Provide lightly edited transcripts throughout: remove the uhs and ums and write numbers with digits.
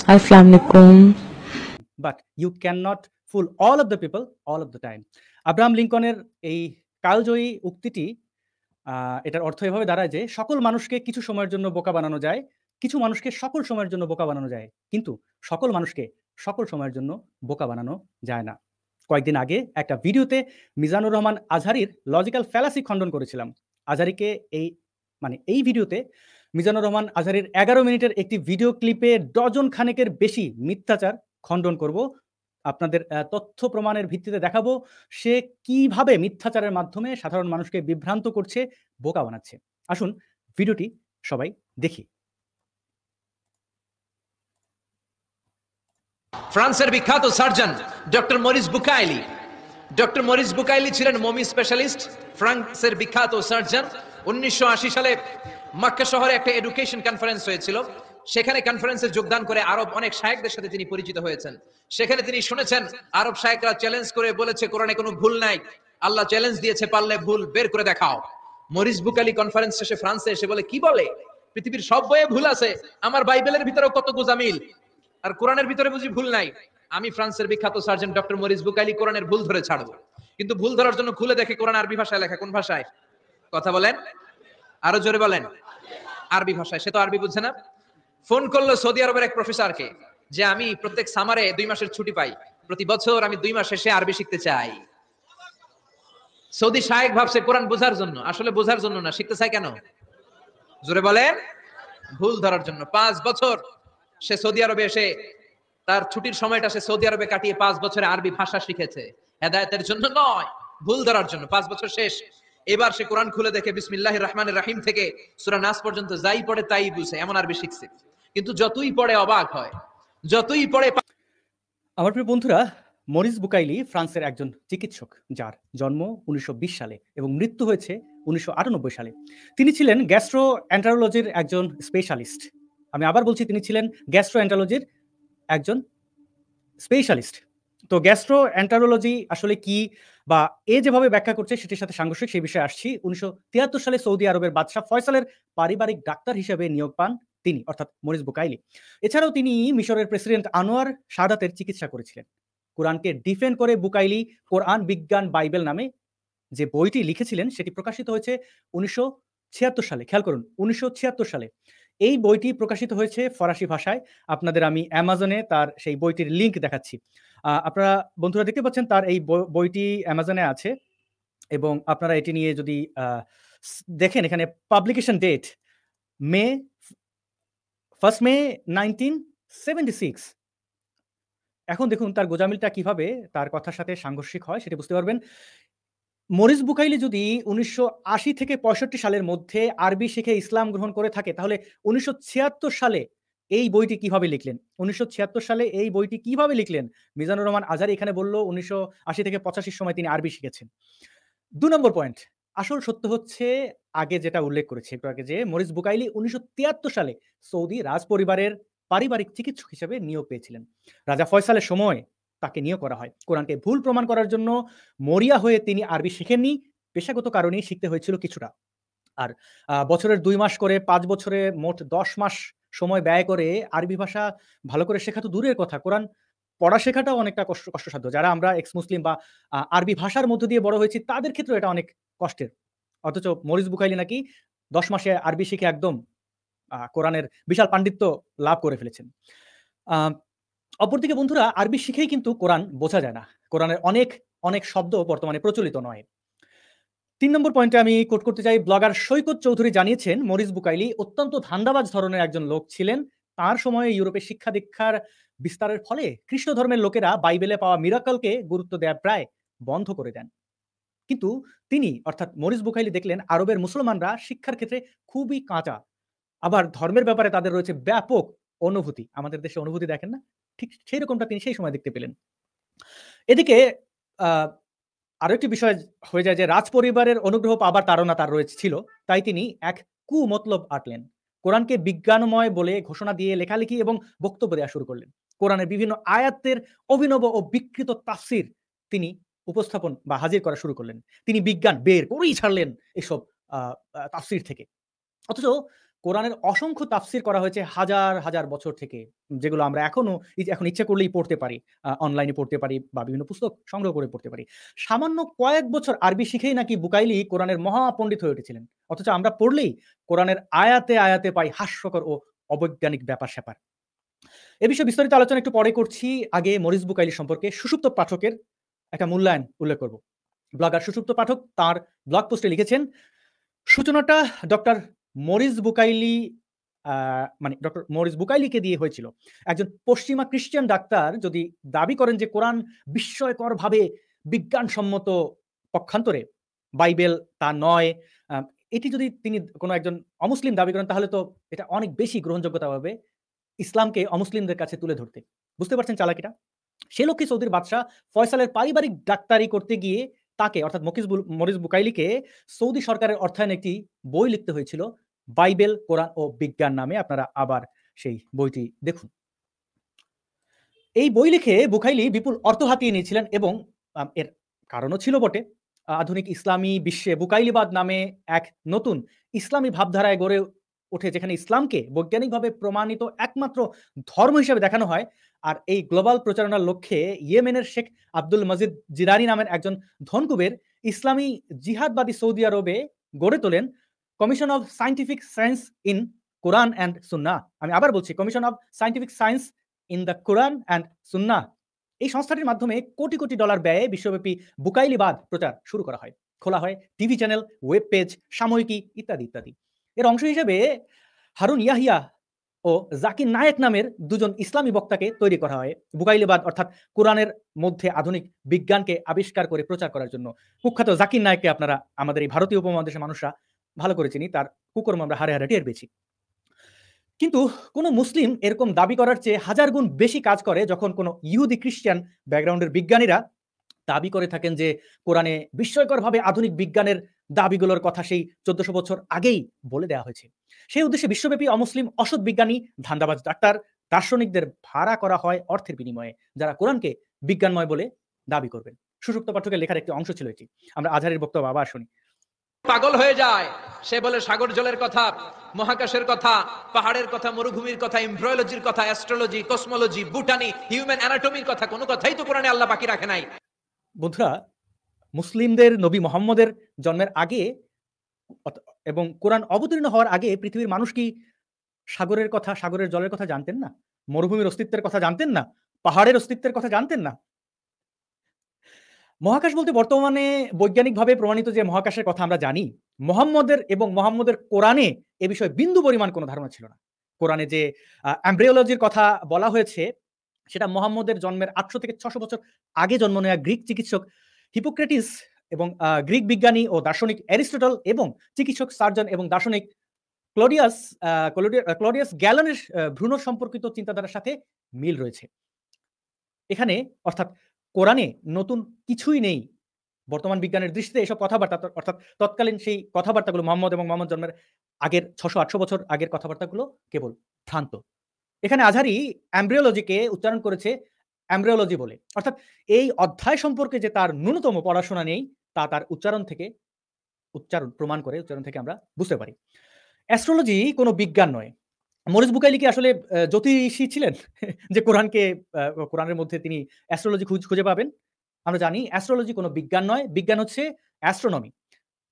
Assalamualaikum. But you cannot fool all of the people all of the time. Abraham লিঙ্কনের এই কালজয়ী উক্তিটি এটার অর্থ এভাবে দাঁড়ায় যে সকল মানুষকে কিছু সময়ের জন্য বোকা বানানো যায়, কিছু মানুষকে সকল সময়ের জন্য বোকা বানানো যায়, কিন্তু সকল মানুষকে সকল সময়ের জন্য বোকা বানানো যায় না। কয়েকদিন আগে একটা ভিডিওতে মিজানুর রহমান আজহারীর লজিক্যাল ফ্যালাসি খণ্ডন করেছিলাম। আজহারীকে এই ভিডিওতে মিজানুর রহমান আজহারীর 11 মিনিটের একটি ভিডিও ক্লিপে ডজন খানেকের বেশি মিথ্যাচার খণ্ডন করব। আপনাদের তথ্য প্রমাণের ভিত্তিতে দেখাবো সে কিভাবে মিথ্যাচারের মাধ্যমে সাধারণ মানুষকে বিভ্রান্ত করছে, বোকা বানাচ্ছে। আসুন ভিডিওটি সবাই দেখি। ফ্রান্সের বিখ্যাত surgeon doctor Morris Bucaille. Doctor Morris Bucaille ছিলেন মমি স্পেশালিস্ট, ফ্রান্সের বিখ্যাত সার্জন। 1980 সালে মক্কা শহরে একটা এডুকেশন কনফারেন্স হয়েছিল। সেখানে কনফারেন্সে যোগদান করে আরব অনেক শায়েখদের সাথে তিনি পরিচিত হয়েছেন। সেখানে তিনি শুনেছেন আরব শায়েখরা চ্যালেঞ্জ করে বলেছে কোরআনে কোনো ভুল নাই, আল্লাহ চ্যালেঞ্জ দিয়েছে পারলে ভুল বের করে দেখাও। মরিস বুকাইলি কনফারেন্স শেষে ফ্রান্সে এসে বলে, কি বলে পৃথিবীর সব বইয়ে ভুল আছে, আমার বাইবেলের ভিতরেও কত গোজামিল, আর কোরআনের ভিতরে বুঝি ভুল নাই। আমি ফ্রান্সের বিখ্যাত সার্জন ডক্টর মরিস বুকাইলি কোরআনের ভুল ধরে ছাড়বো। কিন্তু ভুল ধরার জন্য খুলে দেখে কোরআন আরবি ভাষায় লেখা। কোন ভাষায়? কথা বলেন, আরো জোরে বলেন। আরবি ভাষায়। সে তো আরবি বুঝছে না। ফোন করলো সৌদি আরবের এক প্রফেসরকে যে আমি প্রত্যেক সামারে 2 মাসের ছুটি পাই, প্রতি বছর আমি 2 মাস শেষে আরবি শিখতে চাই। সৌদি শায়েখ ভাবছে কোরআন বোঝার জন্য, আসলে বোঝার জন্য না। শিখতে চায় কেন? জোরে বলেন। ভুল ধরার জন্য। 5 বছর সে সৌদি আরবে এসে তার ছুটির সময়টা সে সৌদি আরবে কাটিয়ে 5 বছরে আরবি ভাষা শিখেছে। হেদায়েতের জন্য নয়, ভুল ধরার জন্য। 5 বছর শেষ। এবার সে কোরআন খুলে দেখে বিসমিল্লাহির রহমানির রহিম থেকে সূরা নাস পর্যন্ত যাই পড়ে তাই বুঝে, এমন আরবি শিখছে। কিন্তু যতই পড়ে অবাক হয়, যতই পড়ে। আমার প্রিয় বন্ধুরা, মরিস বুকাইলি ফ্রান্সের একজন চিকিৎসক, যার জন্ম 1920 সালে এবং মৃত্যু হয়েছে 1998 সালে। তিনি ছিলেন গ্যাস্ট্রোএন্টারোলজির একজন স্পেশালিস্ট। আমি আবার বলছি, তিনি ছিলেন গ্যাস্ট্রোএন্টারোলজির একজন স্পেশালিস্ট। তো গ্যাস্ট্রোএন্টারোলজি আসলে কি, বা যেভাবে ব্যাখ্যা করছে সেটির সাথে সাংঘর্ষিক, সেই বিষয়ে আসছি। 1973 সালে সৌদি আরবের বাদশাহ ফয়সালের পারিবারিক ডাক্তার হিসেবে নিয়োগ পান তিনি, অর্থাৎ মরিস বুকাইলি। এছাড়াও তিনি মিশরের প্রেসিডেন্ট আনোয়ার সাদাতের চিকিৎসা করেছিলেন। কোরআনকে ডিফেন্ড করে বুকাইলি কোরআন বিজ্ঞান বাইবেল নামে যে বইটি লিখেছিলেন সেটি প্রকাশিত হয়েছে 1976 সালে। খেয়াল করুন, 1976 সালে এই বইটি প্রকাশিত হয়েছে ফরাসি ভাষায়। আপনাদের আমি অ্যামাজনে তার সেই বইটির লিঙ্ক দেখাচ্ছি। আপনারা বন্ধুরা দেখতে পাচ্ছেন তার এই বইটি অ্যামাজনে আছে, এবং আপনারা এটি নিয়ে যদি দেখেন, এখানে পাবলিকেশন ডেট ফার্স্ট মে 1976। এখন দেখুন তার গোজামিলটা কিভাবে তার কথার সাথে সাংঘর্ষিক হয় সেটা বুঝতে পারবেন। মরিস বুকাইলি যদি 1980 থেকে 65 সালের মধ্যে আরবি শিখে ইসলাম গ্রহণ করে থাকে, তাহলে 1976 সালে এই বইটি কিভাবে লিখলেন? 1976 সালে এই বইটি কিভাবে লিখলেন? মিজানুর রহমান আজহারী এখানে বলল 1980 থেকে 85 সময় তিনি আরবি শিখেছেন। 2 নম্বর পয়েন্ট, আসল সত্য হচ্ছে আগে যেটা উল্লেখ করেছি একটু আগে, যে মরিস বুকাইলি 1973 সালে সৌদি রাজপরিবারের পারিবারিক চিকিৎসক হিসেবে নিয়োগ পেয়েছিলেন। রাজা ফয়সালের সময় তাকে নিয়োগ করা হয়। কোরআনকে ভুল প্রমাণ করার জন্য মরিয়া হয়ে তিনি আরবি শিখেননি, পেশাগত কারণেই শিখতে হয়েছিল কিছুটা। আর বছরের 2 মাস করে 5 বছরে মোট 10 মাস সময় ব্যয় করে আরবি ভাষা ভালো করে শেখা তো দূরের কথা, কোরআন পড়া শেখাটাও অনেকটা কষ্টসাধ্য। যারা আমরা এক্স মুসলিম বা আরবি ভাষার মধ্য দিয়ে বড় হয়েছি তাদের ক্ষেত্রেও এটা অনেক কষ্টের। অথচ মরিস বুকাইলি নাকি 10 মাসে আরবি শিখে একদম কোরআনের বিশাল পাণ্ডিত্য লাভ করে ফেলেছেন। অপরদিকে বন্ধুরা, আরবি শিখেই কিন্তু কোরআন বোঝা যায় না। কোরআনের অনেক শব্দ বর্তমানে প্রচলিত নয়। 3 নম্বর পয়েন্টে আমি কোট করতে চাই, ব্লগার সৈকত চৌধুরী জানিয়েছেন মরিস বুকাইলি অত্যন্ত ধান্দাবাজ ধরনের একজন লোক ছিলেন। তার সময়ে ইউরোপে শিক্ষা দীক্ষার বিস্তারের ফলে খ্রিস্ট ধর্মের লোকেরা বাইবেলে পাওয়া মিরাকলকে গুরুত্ব দেয়া প্রায় বন্ধ করে দেন। কিন্তু তিনি অর্থাৎ মরিস বুকাইলি দেখলেন আরবের মুসলমানরা শিক্ষার ক্ষেত্রে খুবই কাঁচা, আবার ধর্মের ব্যাপারে তাদের রয়েছে ব্যাপক অনুভূতি। আমাদের দেশে অনুভূতি দেখেন না, ঠিক সেই রকমটা তিনি সেই সময় দেখতে পেলেন। এদিকে আরো একটি বিষয় হয়ে যায় যে রাজপরিবারের অনুগ্রহ পাবার তাড়না তার ছিল, তাই তিনি এক কুমতলব আঁটলেন। কোরআনকে বিজ্ঞানময় বলে ঘোষণা দিয়ে লেখালেখি এবং বক্তব্য দেওয়া শুরু করলেন। কোরআনের বিভিন্ন আয়াতের অভিনব ও বিকৃত তাফসির তিনি উপস্থাপন বা হাজির করা শুরু করলেন। তিনি বিজ্ঞান বের করেই ছাড়লেন এসব তাফসির থেকে। অথচ কোরআনের অসংখ্য তাফসির করা হয়েছে হাজার হাজার বছর থেকে, যেগুলো আমরা এখন ইচ্ছে করলেই পড়তে পারি, অনলাইনে পড়তে পারি বা বিভিন্ন পুস্তক সংগ্রহ করে পড়তে পারি। সামান্য কয়েক বছর আরবি শিখেই নাকি বুকাইলি কোরআনের মহাপণ্ডিত হয়ে উঠেছিলেন, অথচ আমরা পড়লেই কোরআনের আয়াতে আয়াতে পাই হাস্যকর ও অবৈজ্ঞানিক ব্যাপার স্যাপার। এ বিষয়ে বিস্তারিত আলোচনা একটু পরে করছি। আগে মরিস বুকাইলি সম্পর্কে সুষুপ্ত পাঠকের একটা মূল্যায়ন উল্লেখ করব। ব্লগার সুষুপ্ত পাঠক তার ব্লগ পোস্টে লিখেছেন, সূচনাটা ডক্টর মরিস বুকাইলি মানে ডক্টর মরিস বুকাইলিকে দিয়ে হয়েছিল। একজন পশ্চিমা খ্রিস্টান ডাক্তার যদি দাবি করেন যে কোরআন বিস্ময়করভাবে বিজ্ঞানসম্মত, পক্ষান্তরে বাইবেল তা নয়, এটি যদি তিনি কোনো একজন অমুসলিম দাবি করেন, তাহলে তো এটা অনেক বেশি গ্রহণযোগ্যতা পাবে ইসলামকে অমুসলিমদের কাছে তুলে ধরতে। বুঝতে পারছেন চালাকিটা? সে লক্ষ্যে সৌদির বাদশাহ ফয়সালের পারিবারিক ডাক্তারি করতে গিয়ে তাকে অর্থাৎ মরিস বুকাইলিকে সৌদি সরকারের অর্থায়নে একটি বই লিখতে হয়েছিল, বাইবেল, কোরআন ও বিজ্ঞান নামে। আপনারা আবার সেই বইটি দেখুন। এই বই লিখে বুকাইলি বিপুল অর্থ হাতিয়ে নিয়েছিলেন এবং এর কারণও ছিল বটে। আধুনিক ইসলামী বিশ্বে বুকাইলিবাদ নামে এক নতুন ইসলামী ভাবধারায় গড়ে ওঠে, যেখানে ইসলামকে বৈজ্ঞানিকভাবে প্রমাণিত একমাত্র ধর্ম হিসেবে দেখানো হয়। আর এই গ্লোবাল প্রচারণার লক্ষ্যে ইয়েমেনের শেখ আব্দুল মজিদ জিরানি নামের একজন ধনকুবের ইসলামী জিহাদবাদী সৌদি আরবে গড়ে তোলেন commission of scientific science in Quran and সুন্নাহ। আমি আবার বলছি, commission of scientific science in the Quran and সুন্নাহ। এই সংস্থাটির মাধ্যমে কোটি কোটি ডলার ব্যয়ে বিশ্বব্যাপী বুকাইলিবাদ প্রচার শুরু করা হয়। খোলা হয় টিভি চ্যানেল, ওয়েব পেজ, সাময়িকী ইত্যাদি ইত্যাদি। এর অংশ হিসেবে হারুন ইয়াহিয়া ও জাকির নায়েক নামের দুজন ইসলামী বক্তাকে তৈরি করা হয় বুকাইলিবাদ অর্থাৎ কোরআনের মধ্যে আধুনিক বিজ্ঞানকে আবিষ্কার করে প্রচার করার জন্য। কুখ্যাত জাকির নায়েককে আপনারা আমাদের এই ভারতীয় উপমহাদেশের মানুষরা ভালো করে চিনি, তার কুকর্ম আমরা হারে হারে টের পেয়েছি। কিন্তু কোনো মুসলিম এরকম দাবি করার চেয়ে হাজার গুণ বেশি কাজ করে যখন কোনো ইহুদি খ্রিস্টান ব্যাকগ্রাউন্ডের বিজ্ঞানীরা দাবি করে থাকেন যে কোরআনে বিস্ময়করভাবে আধুনিক বিজ্ঞানের দাবিগুলোর কথা সেই 1400 বছর আগেই বলে দেওয়া হয়েছে। সেই উদ্দেশ্যে বিশ্বব্যাপী অমুসলিম অসৎ বিজ্ঞানী, ধান্দাবাজ ডাক্তার, দার্শনিকদের ভাড়া করা হয় অর্থের বিনিময়ে, যারা কোরআনকে বিজ্ঞানময় বলে দাবি করবেন। সুষুপ্ত পাঠকের লেখার একটি অংশ ছিল এটি। আমরা আজহারের বক্তব্য আবার শুনি। পাগল হয়ে যায়, সে বলে সাগর জলের কথা, মহাকাশের কথা, পাহাড়ের কথা, মরুভূমির কথা, এমব্রয়োলজির কথা, অ্যাস্ট্রোলজি, কসমোলজি, বুটানি, হিউম্যান অ্যানাটমির কথা, কোনো কথাই তো কোরআনে আল্লাহ বাকি রাখে নাই। বন্ধুরা, মুসলিমদের নবী মুহাম্মদের জন্মের আগে এবং কোরআন অবতীর্ণ হওয়ার আগে পৃথিবীর মানুষ কি সাগরের কথা, সাগরের জলের কথা জানতেন না? মরুভূমির অস্তিত্বের কথা জানতেন না? পাহাড়ের অস্তিত্বের কথা জানতেন না? মহাকাশ বলতে বর্তমানে বৈজ্ঞানিকভাবে প্রমাণিত যে মহাকাশের কথা আমরা জানি, মুহাম্মদের কোরআনে এ বিষয়ে বিন্দু পরিমাণ কোনো ধারণা ছিল না। কোরআনে যে এমব্রিওলজির কথা বলা হয়েছে, সেটা মুহাম্মদের জন্মের 800 থেকে 600 বছর আগে জন্ম নেওয়া গ্রিক চিকিৎসক হিপোক্রেটিস এবং গ্রিক বিজ্ঞানী ও দার্শনিক অ্যারিস্টটল এবং চিকিৎসক, সার্জন এবং দার্শনিক ক্লডিয়াস গ্যালনের ভ্রূণ সম্পর্কিত চিন্তাধারার সাথে মিল রয়েছে। এখানে অর্থাৎ কোরআনে নতুন কিছুই নেই। বর্তমান বিজ্ঞানের দৃষ্টিতে এসব কথাবার্তা অর্থাৎ তৎকালীন সেই কথাবার্তাগুলো মুহাম্মদ জন্মের আগের 600-800 বছর আগের কথাবার্তাগুলো কেবল ভ্রান্ত। এখানে আজহারি এমব্রিওলজিকে উচ্চারণ করেছে এমব্রিওলজি বলে, অর্থাৎ এই অধ্যায় সম্পর্কে যে তার ন্যূনতম পড়াশোনা নেই তা তার উচ্চারণ প্রমাণ করে, উচ্চারণ থেকে আমরা বুঝতে পারি। অ্যাস্ট্রোলজি কোনো বিজ্ঞান নয়। মরিস বুকাইলি কি আসলে জ্যোতিষী ছিলেন যে কোরআনের মধ্যে তিনি অ্যাস্ট্রোলজি খুঁজে পাবেন? আমরা জানি অ্যাস্ট্রোলজি কোনো বিজ্ঞান নয়। বিজ্ঞান হচ্ছে অ্যাস্ট্রোনমি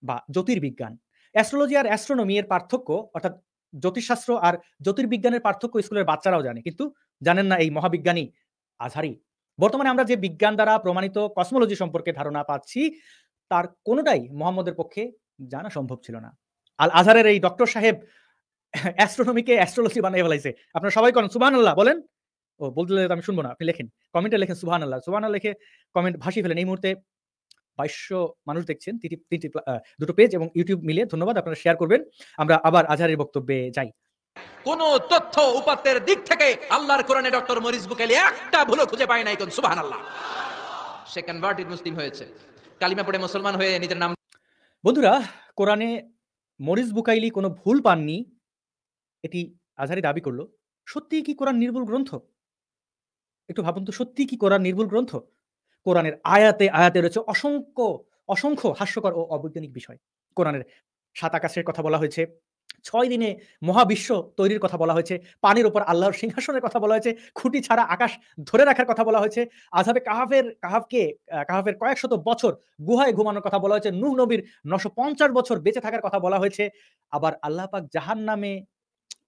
বা জ্যোতির্বিজ্ঞান। অ্যাস্ট্রোলজি আর অ্যাস্ট্রোনমি এর পার্থক্য, অর্থাৎ জ্যোতিষশাস্ত্র আর জ্যোতির্বিজ্ঞানের পার্থক্য স্কুলের বাচ্চারাও জানে, কিন্তু জানেন না এই মহাবিজ্ঞানী আজহারি। বর্তমানে আমরা যে বিজ্ঞান দ্বারা প্রমাণিত কসমোলজি সম্পর্কে ধারণা পাচ্ছি, তার কোনোটাই মুহাম্মদের পক্ষে জানা সম্ভব ছিল না। আল আজহারের এই ডক্টর সাহেব অ্যাস্ট্রোনমিকে অ্যাস্ট্রোলজি বানিয়ে ফেলাইছে। আপনারা সবাই করেন সুবহানাল্লাহ বলেন। ও বলতে আমি শুনবো না, আপনি লেখেন, কমেন্টে লেখেন সুবহানাল্লাহ। সুবহানাল্লাহ লিখে কমেন্ট ভাসিয়ে ফেলেন। এই মুহূর্তে 2200 মানুষ দেখছেন, দুটো পেজ এবং ইউটিউব মিলিয়ে। ধন্যবাদ, আপনারা শেয়ার করবেন। আমরা আবার আজহারের বক্তব্যে যাই। কোন তথ্য উপাত্তের দিক থেকে আল্লাহর কোরআনে ডক্টর মরিস বুকাইলি একটা ভুল খুঁজে পায় নাই। কোন সুবহানাল্লাহ। সে কনভার্টেড মুসলিম হয়েছে, কালিমা পড়ে মুসলমান হয়ে নিজের নাম। বন্ধুরা, কোরআনে মরিস বুকাইলি কোনো ভুল পাননি, এটি আজহারি দাবি করলো। সত্যিই কি কোরআন নির্ভুল গ্রন্থ? একটু ভাবুন তো, সত্যিই কি কোরআন নির্ভুল গ্রন্থ? কোরআনের আয়াতে আয়াতে রয়েছে অসংখ্য হাস্যকর ও অবৈজ্ঞানিক বিষয়। কোরআনের 7 আকাশের কথা বলা হয়েছে, 6 দিনে মহাবিশ্ব তৈরির কথা বলা হয়েছে। পানির উপর আল্লাহর সিংহাসনের কথা বলা হয়েছে। খুঁটি ছাড়া আকাশ ধরে রাখার কথা বলা হয়েছে। আযহাবে কাহাফের কয়েক শত বছর গুহায় ঘুমানোর কথা বলা হয়েছে। নূহ নবীর ৯৫০ বছর বেঁচে থাকার কথা বলা হয়েছে। আবার আল্লাহ পাক জাহান্নামে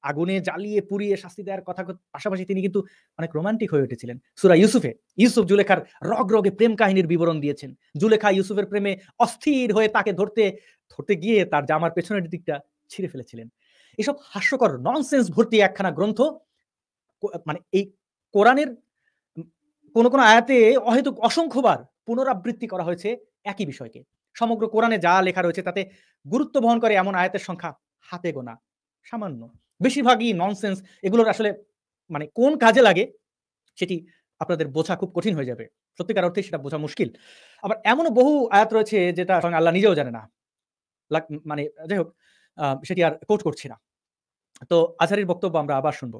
আগুনে জ্বালিয়ে পুড়িয়ে শাস্তি দেওয়ার কথা পাশাপাশি তিনি কিন্তু অনেক রোমান্টিক হয়ে উঠেছিলেন। সূরা ইউসুফ জুলেখার রগে প্রেম কাহিনীর বিবরণ দিয়েছেন। জুলেখা ইউসুফের প্রেমে অস্থির হয়ে তাকে ধরতে গিয়ে তার জামার পেছনের দিকটা ছিঁড়ে ফেলেছিলেন। এসব হাস্যকর ননসেন্স ভর্তি একখানা গ্রন্থ মানে এই কোরআনের কোন আয়াতে অহেতুক অসংখ্যবার পুনরাবৃত্তি করা হয়েছে একই বিষয়কে। সমগ্র কোরআনে যা লেখা রয়েছে তাতে গুরুত্ব বহন করে এমন আয়াতের সংখ্যা হাতে গোনা, সামান্য। বেশিরভাগই ননসেন্স। এগুলোর আসলে মানে কোন কাজে লাগে সেটি আপনাদের বোঝা খুব কঠিন হয়ে যাবে। সত্যিকার অর্থে সেটা বোঝা মুশকিল। আবার এমনও বহু আয়াত রয়েছে যেটা স্বয়ং আল্লাহ নিজেও জানে না। মানে যাই হোক, সেটি আর কোট করছি না। তো আজহারীর বক্তব্য আমরা আবার শুনবো।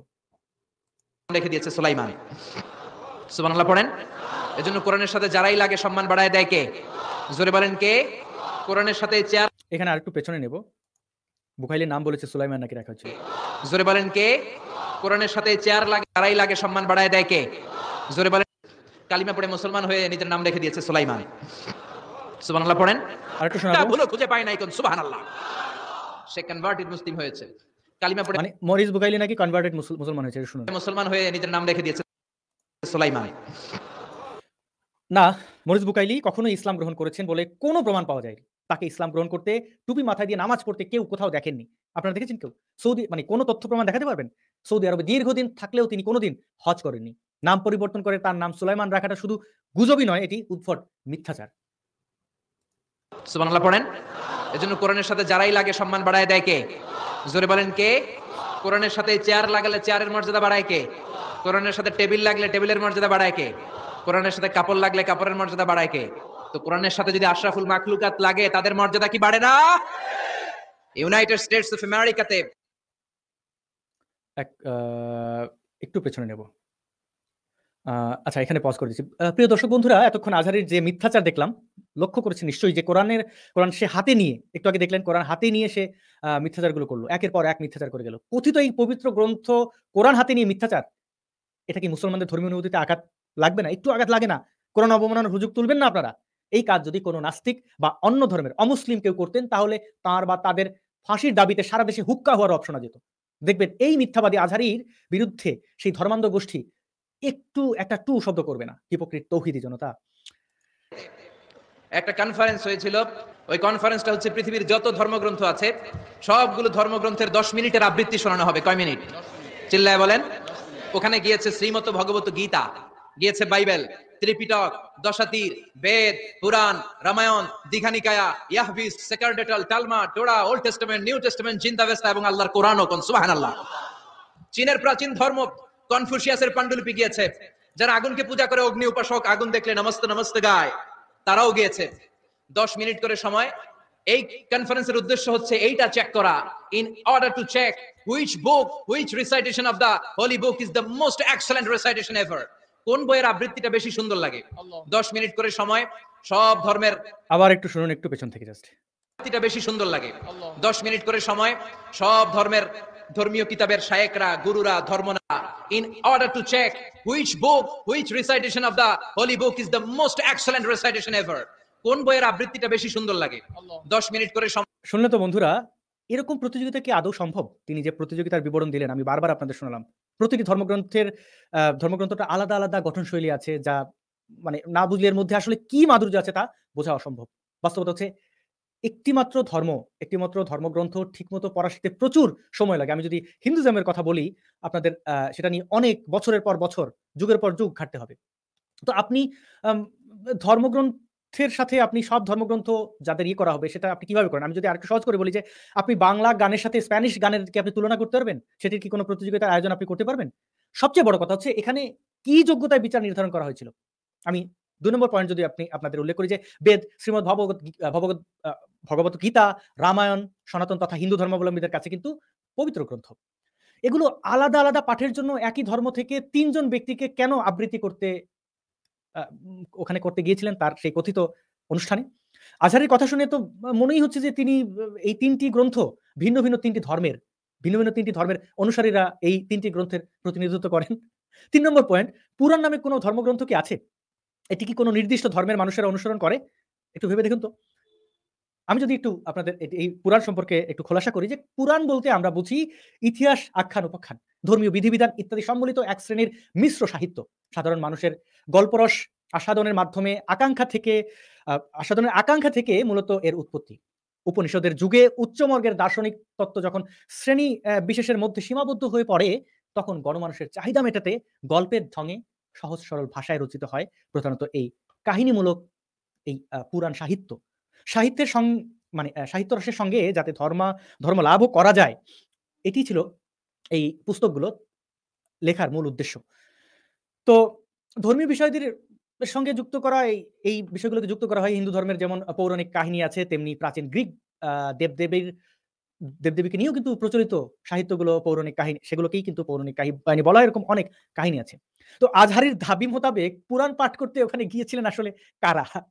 রেখে দিয়েছে সুলাইমান। সুবহানাল্লাহ পড়েন। এজন্য কোরআনের সাথে যারাই লাগে সম্মান বাড়ায় দেয় কে? জোরে বলেন কে? কোরআনের সাথে চেয়ার। এখানে আরেকটু পেছনে নেব। বুখাইলির নাম বলেছে সুলাইমান নাকি রাখা হয়েছিল? জোরে বলেন কে? কোরআনের সাথে চেয়ার লাগে যারাই লাগে সম্মান বাড়ায় দেয় কে? জোরে বলেন। কালিমা পড়ে মুসলমান হয়ে নিজের নাম রেখে দিয়েছে সুলাইমান। সুবহানাল্লাহ পড়েন। আরেকটু শোনাবো। ভুলো খুঁজে পায় নাই কোন সুবহানাল্লাহ। সে কনভার্টেড মুসলিম হয়েছে। কালিমা পড়ে মানে মরিস বুখাইলি নাকি কনভার্টেড মুসলমান হয়েছে, শুনুন। মুসলমান হয়ে নিজের নাম রেখে দিয়েছে সুলাইমান। না, মরিস বুখাইলি কখনোই ইসলাম গ্রহণ করেছেন বলে কোনো প্রমাণ পাওয়া যায়নি। তাকে ইসলাম গ্রহণ করতে, টুপি মাথায় দিয়ে নামাজ পড়তে কেউ কোথাও দেখেননি। আপনারা দেখেছেন কেউ? সৌদি মানে কোনো তথ্য প্রমাণ দেখাতে পারবেন? সৌদি আরবে দীর্ঘদিন থাকলেও তিনি কোনোদিন হজ করেননি। নাম পরিবর্তন করে তার নাম সুলাইমান রাখাটা শুধু গুজবই নয়, এটি উদ্ভট মিথ্যাচার। সুবহানাল্লাহ পড়েন। এজন্য কোরআনের সাথে যারাই লাগে সম্মান বাড়ায় দেয় কে? জোরে বলেন কে? কোরআনের সাথে চেয়ার লাগালে চেয়ারের মর্যাদা বাড়ায় কে? কোরআনের সাথে টেবিল লাগলে টেবিলের মর্যাদা বাড়ায় কে? কোরআনের সাথে কাপড় লাগলে কাপড়ের মর্যাদা বাড়ায় কে? তো কোরআনের সাথে যদি আশরাফুল মাখলুকাত লাগে তাদের মর্যাদা কি বাড়ে না? ইউনাইটেড স্টেটস অফ আমেরিকাতে একটু পেছনে নেব। আচ্ছা, এখানে পজ করে দিচ্ছি। প্রিয় দর্শক বন্ধুরা, এতক্ষণ আজহারীর যে মিথ্যাচার দেখলাম, লক্ষ্য করেছেন নিশ্চয়ই যে কোরআন সে হাতে নিয়ে, একটু আগে দেখলেন কোরআন হাতে নিয়ে সে মিথ্যাচারগুলো করলো। একের পর এক মিথ্যাচার করে গেল। কথিত এই পবিত্র গ্রন্থ কোরআন হাতে নিয়ে মিথ্যাচার, এটা কি মুসলমানদের ধর্মীয় অনুভূতিতে আঘাত লাগবে না? একটু আঘাত লাগে না? কোরআন অবমাননার হুজুগ তুলবেন না আপনারা? এই কাজ যদি কোনো নাস্তিক বা অন্য ধর্মের অমুসলিম কেউ করতেন, তাহলে তার বা তাদের ফাঁসির দাবিতে সারা দেশে হুক্কা হওয়ার অপশন যেত। দেখবেন এই মিথ্যাবাদী আজহারীর বিরুদ্ধে সেই ধর্মান্ধ গোষ্ঠী একটু একটা টু শব্দ করবে না। হিপোক্রিট তৌহিদি জনতা। একটা কনফারেন্স হয়েছিল। ওই কনফারেন্সটা হচ্ছে পৃথিবীর যত ধর্মগ্রন্থ আছে সবগুলো ধর্মগ্রন্থের 10 মিনিটের আবৃত্তি শোনানো হবে। কয় মিনিট? চিল্লায় বলেন। ওখানে গিয়েছে শ্রীমত ভগবত গীতা, গিয়েছে বাইবেল, ত্রিপিটক, দশাতীর, বেদ, পুরাণ, রামায়ণ, দীঘানিকায়া, ইয়াহবিস, সেকারডেটাল, Talmud, Torah, Old Testament, New Testament, Zend Avesta এবং আল্লাহর কোরআনও। কোন সুবহানাল্লাহ। চীনের প্রাচীন ধর্ম কনফুসিয়াসের পাণ্ডুলিপি গিয়েছে। যারা আগুনকে পূজা করে, অগ্নি উপাসক, আগুন দেখলে নমস্তে নমস্তে গায়, তারাও গিয়েছে। 10 মিনিট করে সময়। এই কনফারেন্সের উদ্দেশ্য হচ্ছে এইটা চেক করা, in order to check which book, which recitation of the holy book is the most excellent recitation ever. কোন বইয়ের আবৃত্তিটা বেশি সুন্দর লাগে। 10 মিনিট করে সময়। সব ধর্মের, আবার একটু শুনুন, একটু পেছন থেকে জাস্ট। আবৃত্তিটা বেশি সুন্দর লাগে। 10 মিনিট করে সময়। সব ধর্মের ধর্মীয় কিতাবের শায়েকরা, গুরুরা, ধর্মনা, in order to check which book, which recitation of the holy book is the most excellent recitation ever. কোন বইয়ের আবৃত্তিটা বেশি সুন্দর লাগে। 10 মিনিট করে শুনলে তো বন্ধুরা, এরকম প্রতিযোগিতা কি আদৌ সম্ভব? তিনি যে প্রতিযোগিতার বিবরণ দিলেন আমি বারবার আপনাদের শোনালাম। প্রতিটি ধর্মগ্রন্থটা আলাদা আলাদা গঠনশৈলী আছে, যা মানে না বুঝলে এর মধ্যে আসলে কি মাধুর্য আছে তা বোঝা অসম্ভব। বাস্তবতা হচ্ছে একটিমাত্র ধর্মগ্রন্থ ঠিকমতো পড়া শিখতে প্রচুর সময় লাগে। আমি যদি হিন্দুইজমের কথা বলি, আপনাদের সেটা নিয়ে অনেক বছরের পর বছর, যুগের পর যুগ ঘাঁটতে হবে। তো আপনি ধর্মগ্রন্থের সাথে আপনি সব ধর্মগ্রন্থ যাদের করা হবে সেটা আপনি কিভাবে করেন? আমি যদি আরেকটু সহজ করে বলি যে, আপনি বাংলা গানের সাথে স্প্যানিশ গানের কি আপনি তুলনা করতে পারবেন? সেটির কি কোনো প্রতিযোগিতার আয়োজন আপনি করতে পারবেন? সবচেয়ে বড় কথা হচ্ছে এখানে কি যোগ্যতায় বিচার নির্ধারণ করা হয়েছিল? আমি ২ নম্বর পয়েন্ট যদি আপনাদের উল্লেখ করি যে, বেদ, শ্রীমদ ভগবত গীতা, রামায়ণ সনাতন তথা হিন্দু ধর্মাবলম্বীদের কাছে কিন্তু পবিত্র গ্রন্থ। এগুলো আলাদা আলাদা পাঠের জন্য একই ধর্ম থেকে ৩ জন ব্যক্তিকে কেন আবৃত্তি ওখানে করতে গিয়েছিলেন তার সেই কথিত অনুষ্ঠানে? আজহারীর কথা শুনে তো মনেই হচ্ছে যে তিনি এই ৩টি গ্রন্থ ভিন্ন ভিন্ন ৩টি ধর্মের অনুসারীরা এই ৩টি গ্রন্থের প্রতিনিধিত্ব করেন। ৩ নম্বর পয়েন্ট, পুরাণ নামে কোনো ধর্মগ্রন্থ কি আছে? এটি কি কোনো নির্দিষ্ট ধর্মের মানুষেরা অনুসরণ করে? একটু ভেবে দেখুন তো। আমি যদি একটু আপনাদের এই পুরাণ সম্পর্কে একটু খোলাসা করি যে পুরাণ বলতে আমরা বুঝি ইতিহাস, আখ্যান, উপাখ্যান, ধর্মীয় বিধিবিধান ইত্যাদি সম্বলিত এক শ্রেণীর মিশ্র সাহিত্য। সাধারণ মানুষের গল্পরস আস্বাদনের মাধ্যমে আস্বাদনের আকাঙ্ক্ষা থেকে মূলত এর উৎপত্তি। উপনিষদের যুগে উচ্চমর্গের দার্শনিক তত্ত্ব যখন শ্রেণী বিশেষের মধ্যে সীমাবদ্ধ হয়ে পড়ে, তখন গণমানুষের চাহিদা মেটাতে গল্পের ঢঙে সহজ সরল ভাষায় রচিত হয় প্রধানত এই কাহিনীমূলক এই পুরাণ সাহিত্য। সাহিত্যের সাহিত্য রসের সঙ্গে যাতে ধর্ম লাভও করা যায়, এটি ছিল এই পুস্তকগুলো লেখার মূল উদ্দেশ্য। তো ধর্মীয় বিষয়দের সঙ্গে যুক্ত করা এই বিষয়গুলোকে যুক্ত করা হয় হিন্দু ধর্মের যেমন পৌরাণিক কাহিনী আছে, তেমনি প্রাচীন গ্রিক দেবদেবীকে নিয়েও কিন্তু প্রচলিত সাহিত্যগুলো পৌরাণিক কাহিনী, সেগুলোকেই কিন্তু পৌরাণিক কাহিনী বলা হয়। এরকম অনেক কাহিনী আছে। তো আজহারির দাবি মোতাবেক পুরাণ পাঠ করতে ওখানে গিয়েছিলেন আসলে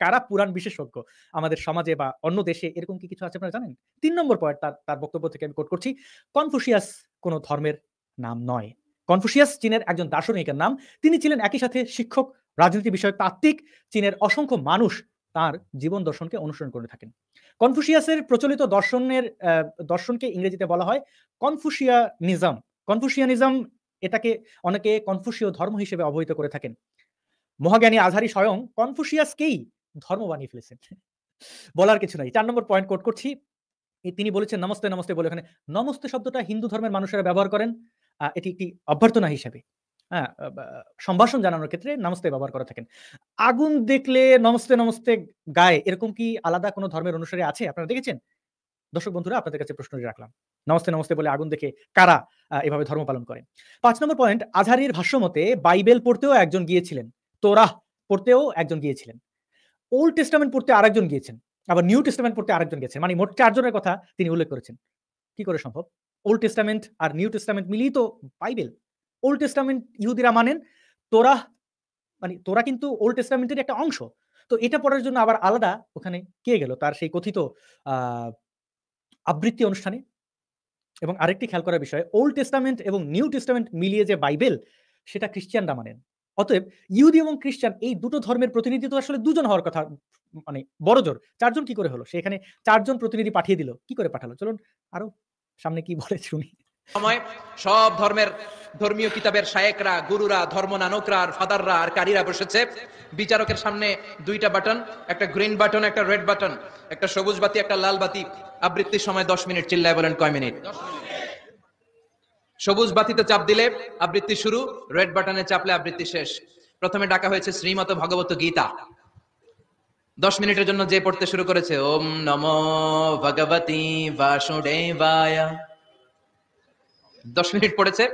কারা পুরাণ বিশেষজ্ঞ আমাদের সমাজে বা অন্য দেশে এরকম কি কিছু আছে আপনারা জানেন? ৩ নম্বর পয়েন্ট তার বক্তব্য থেকে আমি কোট করছি। কনফুসিয়াস কোনো ধর্মের নাম নয়। কনফুসিয়াস চীনের একজন দার্শনিকের নাম। তিনি ছিলেন একই সাথে শিক্ষক, রাজনীতি বিষয়ক তাত্ত্বিক। চীনের অসংখ্য মানুষ তার জীবন দর্শনকে অনুসরণ করে থাকেন। কনফুসিয়াসের প্রচলিত দর্শনকে ইংরেজিতে বলা হয় কনফুসিয়ানিজম। কনফুসিয়ানিজম এটাকে অনেকে কনফুসীয় ধর্ম হিসেবে অবহিত করে থাকেন। মহাজ্ঞানী আজহারি স্বয়ং কনফুসিয়াসকেই ধর্ম বানিয়ে ফেলেছেন। বলার কিছু নাই। ৪ নম্বর পয়েন্ট কোট করছি। তিনি বলেছেন নমস্তে, নমস্তে বলে ওখানে নমস্তে শব্দটা হিন্দু ধর্মের মানুষেরা ব্যবহার করেন। এটি একটি অভ্যর্থনা হিসেবে। হ্যাঁ, সম্ভাষণ জানানোর ক্ষেত্রে নমস্তে ব্যবহার করে থাকেন। আগুন দেখলে নমস্তে, নমস্তে গায়ে, এরকম কি আলাদা কোনো ধর্মের অনুসারী আছে? আপনারা দেখেছেন? দর্শক বন্ধুরা, আপনাদের কাছে প্রশ্নটি রাখলাম। নমস্তে, নমস্তে বলে আগুন দেখে কারা এভাবে ধর্ম পালন করে? ৫ নম্বর পয়েন্ট, আজহারির ভাষ্যমতে বাইবেল পড়তেও একজন গিয়েছিলেন। তোরাহ পড়তেও একজন গিয়েছিলেন। ওল্ড টেস্টামেন্ট পড়তে আরেকজন গিয়েছেন। আবার নিউ টেস্টামেন্ট পড়তে আরেকজন গেছেন। মানে মোট ৪ জনের কথা তিনি উল্লেখ করেছেন। কি করে সম্ভব? ওল্ড টেস্টামেন্ট আর নিউ টেস্টামেন্ট মিলিয়েই তো বাইবেল। ওল্ড টেস্টামেন্ট ইহুদিরা মানেন, তোরাহ তোরা কিন্তু ওল্ড টেস্টামেন্টের একটা অংশ। তো এটা পড়ার জন্য আবার আলাদা ওখানে কে গেল? তার সেই কথিত আ আবৃত্তি অনুষ্ঠানে। এবং আরেকটি খেয়াল করার বিষয়, ওল্ড টেস্টামেন্ট এবং নিউ টেস্টামেন্ট মিলিয়ে যে বাইবেল, সেটা খ্রিস্টিয়ানরা মানেন। অতএব ইহুদি এবং খ্রিস্টান এই দুটো ধর্মের প্রতিনিধি তো আসলে ২ জন হওয়ার কথা, বড়জোর ৪ জন কি করে হলো? সে এখানে ৪ জন প্রতিনিধি পাঠিয়ে দিল। কি করে পাঠালো? চলুন আরো সামনে কি বলে শুনি। সময় সব ধর্মের ধর্মীয় কিতাবের শায়েকরা, গুরুরা, ধর্মনানকরা আর ফাদাররা আর কারীরা বসেছে। বিচারকের সামনে ২টা বাটন, একটা গ্রিন বাটন, একটা রেড বাটন, একটা সবুজ বাতি, একটা লাল বাতি। আবৃত্তির সময় ১০ মিনিট। চিল্লায় বলেন কয় মিনিট? সবুজ বাতিতে চাপ দিলে আবৃত্তি শুরু, রেড বাটনে চাপলে আবৃত্তি শেষ। প্রথমে ডাকা হয়েছে শ্রীমত ভগবত গীতা। ১০ মিনিটের জন্য যে পড়তে শুরু করেছে, ওম নমো ভগবতী বাসুদেবায়। ১০ মিনিট পড়েছে।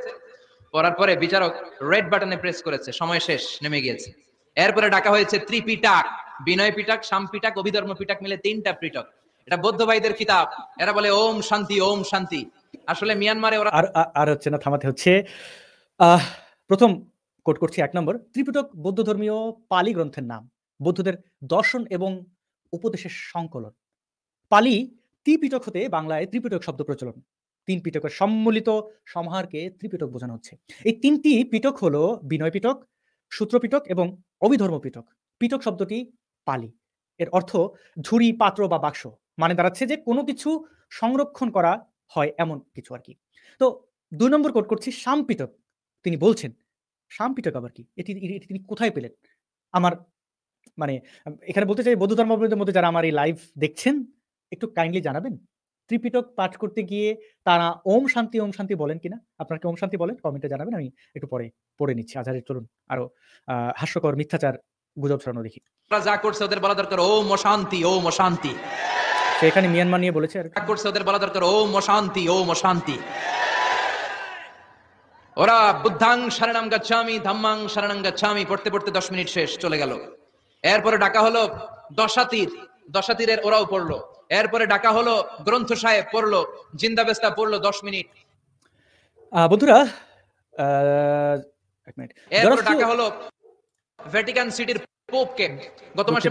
পড়ার পরে বিচারক রেড বাটনে প্রেস করেছে, সময় শেষ, নেমে গিয়েছে। এরপরে ডাকা হয়েছে ত্রিপিটক, বিনয় পিটক, সাম পিটক, অভিধর্ম পিটক মিলে ৩টা পিটক। এটা বৌদ্ধ ভাইদের কিতাব। এরা বলে ওম শান্তি, ওম শান্তি। আসলে মিয়ানমারে ওরা আর হচ্ছে না, থামাতে হচ্ছে। প্রথম কোট করছি ১ নম্বর, ত্রিপিটক বৌদ্ধ ধর্মীয় পালি গ্রন্থের নাম। বৌদ্ধদের দর্শন এবং উপদেশের সংকলন। পালি ত্রিপিটক হতে বাংলায় ত্রিপিটক শব্দ প্রচলন। ৩ পিটকের সম্মিলিত সমাহারকে ত্রিপিটক বোঝানো হচ্ছে। এই ৩টি পিটক হলো বিনয় পিটক, সূত্র পিটক এবং অভিধর্ম পিটক। পিটক শব্দটি পালি। এর অর্থ ঝুড়ি, পাত্র বা বাক্স। মানে দাঁড়াচ্ছে যে কোনো কিছু সংরক্ষণ করা হয় এমন কিছু আরকি। তো ২ নম্বর কোট করছি সাম পিটক। তিনি বলছেন, সাম পিটক আবার কি? এটি তিনি কোথায় পেলেন? আমার মানে এখানে বলতে চাই, বৌদ্ধ ধর্মাবলম্বীদের মধ্যে যারা আমার এই লাইভ দেখছেন, একটু কাইন্ডলি জানাবেন। ত্রিপিটক পাঠ করতে গিয়ে তারা ওম শান্তি, ওম শান্তি বলেন কিনা? আপনারা কি ওম শান্তি বলেন? কমেন্টে জানাবেন। আমি একটু পরে পড়ে নিচ্ছি। আজহারের চলুন আরো হাস্যকর মিথ্যাচার গুজব ছড়ানো দেখি। যা করছে ওদের বলা দরকার ওম অশান্তি, ওম অশান্তি। সে এখানে মিয়ানমার নিয়ে বলেছে আর যা করছে ওদের বলা দরকার ওম অশান্তি, ওম অশান্তি। ওরা বুদ্ধাং শরণং গচ্ছামি, ধাম্মাং শরণং গচ্ছামি পড়তে পড়তে ১০ মিনিট শেষ, চলে গেল। এরপরে ডাকা হলো দশাতীর, দশাতীরের ওরাও পড়লো। এরপরে ডাকা হলো গ্রন্থ সাহেব, পড়লো। জিন্দাবেস্তা পড়লো ১০ মিনিট। বন্ধুরা, ১ মিনিট। এরপরে ডাকা হলো ভ্যাটিকান সিটির পোপকে। গত মাসে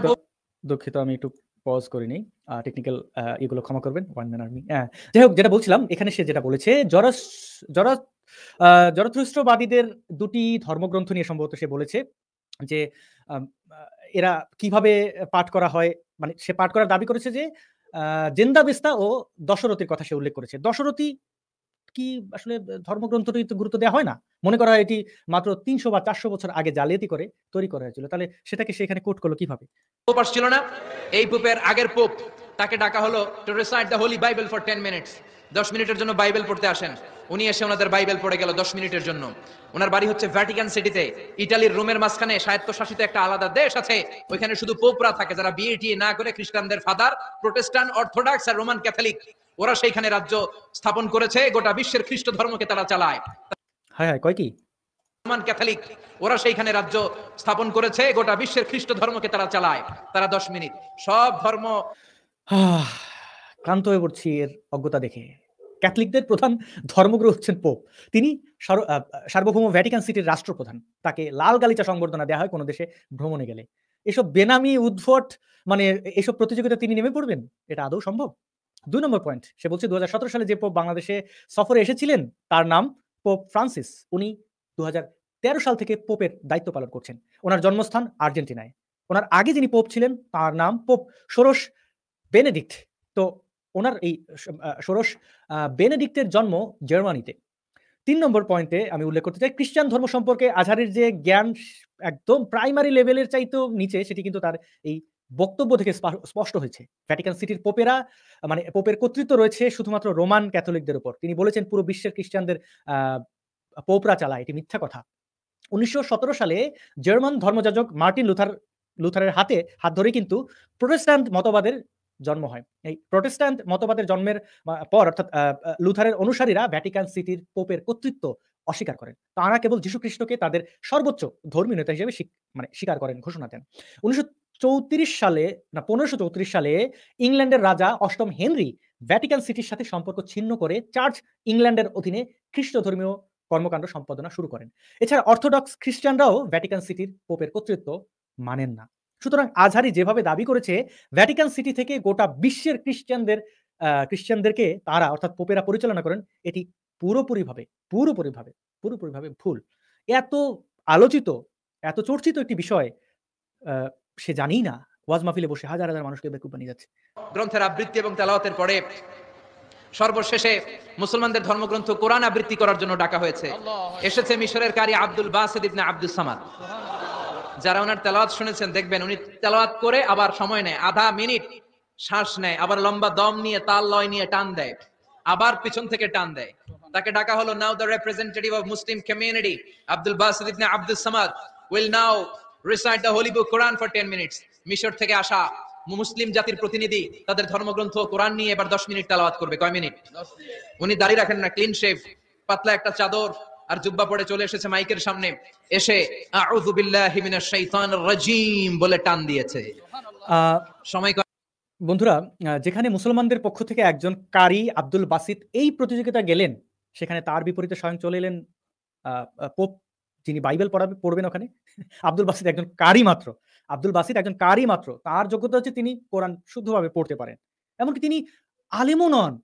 দুঃখিত, আমি একটু পজ করে নেই, টেকনিক্যাল এগুলো ক্ষমা করবেন। One man army. যাই হোক, যেটা বলছিলাম, এখানে সে যেটা বলেছে, জরথুস্ট্রবাদীদের ২ টি ধর্মগ্রন্থ নিয়ে সম্ভবত সে বলেছে যে আম আ এরা কিভাবে পাঠ করা হয়, মানে সে পাঠ করার দাবি করেছে যে জেন্দাবেস্তা ও দশরথীর কথা সে উল্লেখ করেছে। দশরথী কি আসলে ধর্মগ্রন্থটি তো গুরুত্ব দেয়া হয় না। মনে করা হয় এটি মাত্র ৩০০ বা ৪০০ বছর আগে জালিয়াতি করে তৈরি করা হয়েছিল। তাহলে সেটাকে সে এখানে কোট করল কিভাবে? পোপ আসছিল না, এই পোপের আগের পোপ, তাকে ডাকা হলো to recite the Holi Bible for 10 minutes. 10 মিনিটের জন্য বাইবেল পড়তে আসেন। উনি এসে ওনাদের বাইবেল পড়ে গেল 10 মিনিটের জন্য। ওনার বাড়ি হচ্ছে ভ্যাটিকান সিটিতে, ইতালির রোমের মাঝখানে স্বায়ত্তশাসিত একটা আলাদা দেশ আছে। ওইখানে শুধু পোপরা থাকে, যারা বিয়ে টিয়ে না করে খ্রিস্টানদের ফাদার, প্রোটেস্ট্যান্ট, অর্থোডক্স আর রোমান ক্যাথলিক, ওরা সেইখানে রাজ্য স্থাপন করেছে। গোটা বিশ্বের খ্রিস্ট ধর্মকে তারা চালায়। হায়, হায়! কয় কি? রোমান ক্যাথলিক, ওরা সেইখানে রাজ্য স্থাপন করেছে। গোটা বিশ্বের খ্রিস্ট ধর্মকে তারা চালায়। তারা 10 মিনিট সব ধর্ম। ক্লান্ত হয়ে পড়ছি এর অজ্ঞতা দেখে। ক্যাথলিকদের প্রধান ধর্মগুরু হচ্ছেন পোপ। তিনি সার্বভৌম ভ্যাটিকান সিটির রাষ্ট্রপ্রধান। তাকে লাল গালিচা সংবর্ধনা দেয়া হয় কোন দেশে ভ্রমণে গেলে। এসব বেনামি উদ্ভট, মানে এসব প্রতিযোগিতায় তিনি নেমে পড়বেন? এটা আদৌ সম্ভব? ২ নম্বর পয়েন্ট, সে বলছে ২০১৭ সালে যে পোপ বাংলাদেশে সফরে এসেছিলেন তার নাম পোপ ফ্রান্সিস। উনি ২০১৩ সাল থেকে পোপের দায়িত্ব পালন করছেন। উনার জন্মস্থান আর্জেন্টিনায়। উনার আগে যিনি পোপ ছিলেন তার নাম পোপ ষোড়শ বেনেডিক্ট। তো উনার এই ষোড়শ বেনেডিক্টের জন্ম জার্মানিতে। ৩ নম্বর পয়েন্টে আমি উল্লেখ করতে চাই, খ্রিস্টান ধর্ম সম্পর্কে আজহারের যে জ্ঞান একদম প্রাইমারি লেভেলের চাইতেও নিচে, সেটি কিন্তু তার এই বক্তব্য থেকে স্পষ্ট হয়েছে। ভ্যাটিকান সিটির পোপেরা, মানে পোপের কর্তৃত্ব রয়েছে শুধুমাত্র রোমান ক্যাথলিকদের উপর। তিনি বলেছেন পুরো বিশ্বের খ্রিস্টানদের আ পোপরা চালায়। এটি মিথ্যা কথা। ১৯১৭ সালে জার্মান ধর্মযাজক মার্টিন লুথারের হাত ধরেই কিন্তু প্রোটেস্ট্যান্ট মতবাদের জন্ম হয়। এই প্রোটেস্ট্যান্ট মতবাদের জন্মের পর, অর্থাৎ লুথারের অনুসারীরা ভ্যাটিকান সিটির পোপের কর্তৃত্ব অস্বীকার করেন। তারা কেবল যীশু খ্রিস্টকে তাদের সর্বোচ্চ ধর্মীয় নেতা হিসেবে স্বীকার করেন, ঘোষণা দেন। ১৯৩৪ সালে, না ১৫৩৪ সালে ইংল্যান্ডের রাজা ৮ম হেনরি ভ্যাটিকান সিটির সাথে সম্পর্ক ছিন্ন করে চার্চ ইংল্যান্ডের অধীনে খ্রিস্ট ধর্মীয় কর্মকাণ্ড সম্পাদনা শুরু করেন। এছাড়া অর্থোডক্স খ্রিস্টানরাও ভ্যাটিকান সিটির পোপের কর্তৃত্ব মানেন না। সুতরাং আজহারি যেভাবে দাবি করেছে ভ্যাটিকান সিটি থেকে গোটা বিশ্বের খ্রিস্টানদেরকে তারা, অর্থাৎ পোপেরা পরিচালনা করেন, এটি পুরোপুরিভাবে ভুল। এত আলোচিত, এত চর্চিত একটি বিষয় সে জানেই না। ওয়াজ মাহফিলে বসে হাজার হাজার মানুষকে বেকুব বানিয়ে যাচ্ছে। গ্রন্থের আবৃত্তি এবং তেলাওয়াতের পরে সর্বশেষে মুসলমানদের ধর্মগ্রন্থ কোরআন আবৃত্তি করার জন্য ডাকা হয়েছে। এসেছে মিশরের কারি Abdul Basit ibn Abdus Samad. যারা ওনার তেলাওয়াত শুনেছেন দেখবেন উনি তেলাওয়াত করে আবার সময় নেয়, আধা মিনিট শ্বাস নেয়, আবার লম্বা দম নিয়ে তাল লয় নিয়ে টান দেয়, আবার পিছন থেকে টান দেয়। তাকে ডাকা হলো now the representative of Muslim community Abdul Basit ibn Abdus Samad will now recite the holy book Quran for 10 minutes. মিশর থেকে আসা মুসলিম জাতির প্রতিনিধি তাদের ধর্মগ্রন্থ কোরআন নিয়ে এবার 10 মিনিট তেলাওয়াত করবে। কয় মিনিট? উনি দাড়ি রাখেন না, ক্লিন শেভ, পাতলা একটা চাদর আর জুব্বা পরে চলে এসেছে মাইকের সামনে, এসে আউযু বিল্লাহি মিনাশ শাইতানির রাজীম বলে টান দিয়েছে। সময় বন্ধুরা, যেখানে মুসলমানদের পক্ষ থেকে একজন কারি আব্দুল বাসিত এই প্রতিযোগিতা গেলেন, সেখানে তার বিপরীতে স্বয়ং চলে এলেন পোপ, যিনি বাইবেল পড়বেন ওখানে। আব্দুল বাসিত একজন কারি মাত্র। তার যোগ্যতা হচ্ছে তিনি কোরআন শুদ্ধভাবে পড়তে পারেন। এমনকি তিনি আলেমও নন।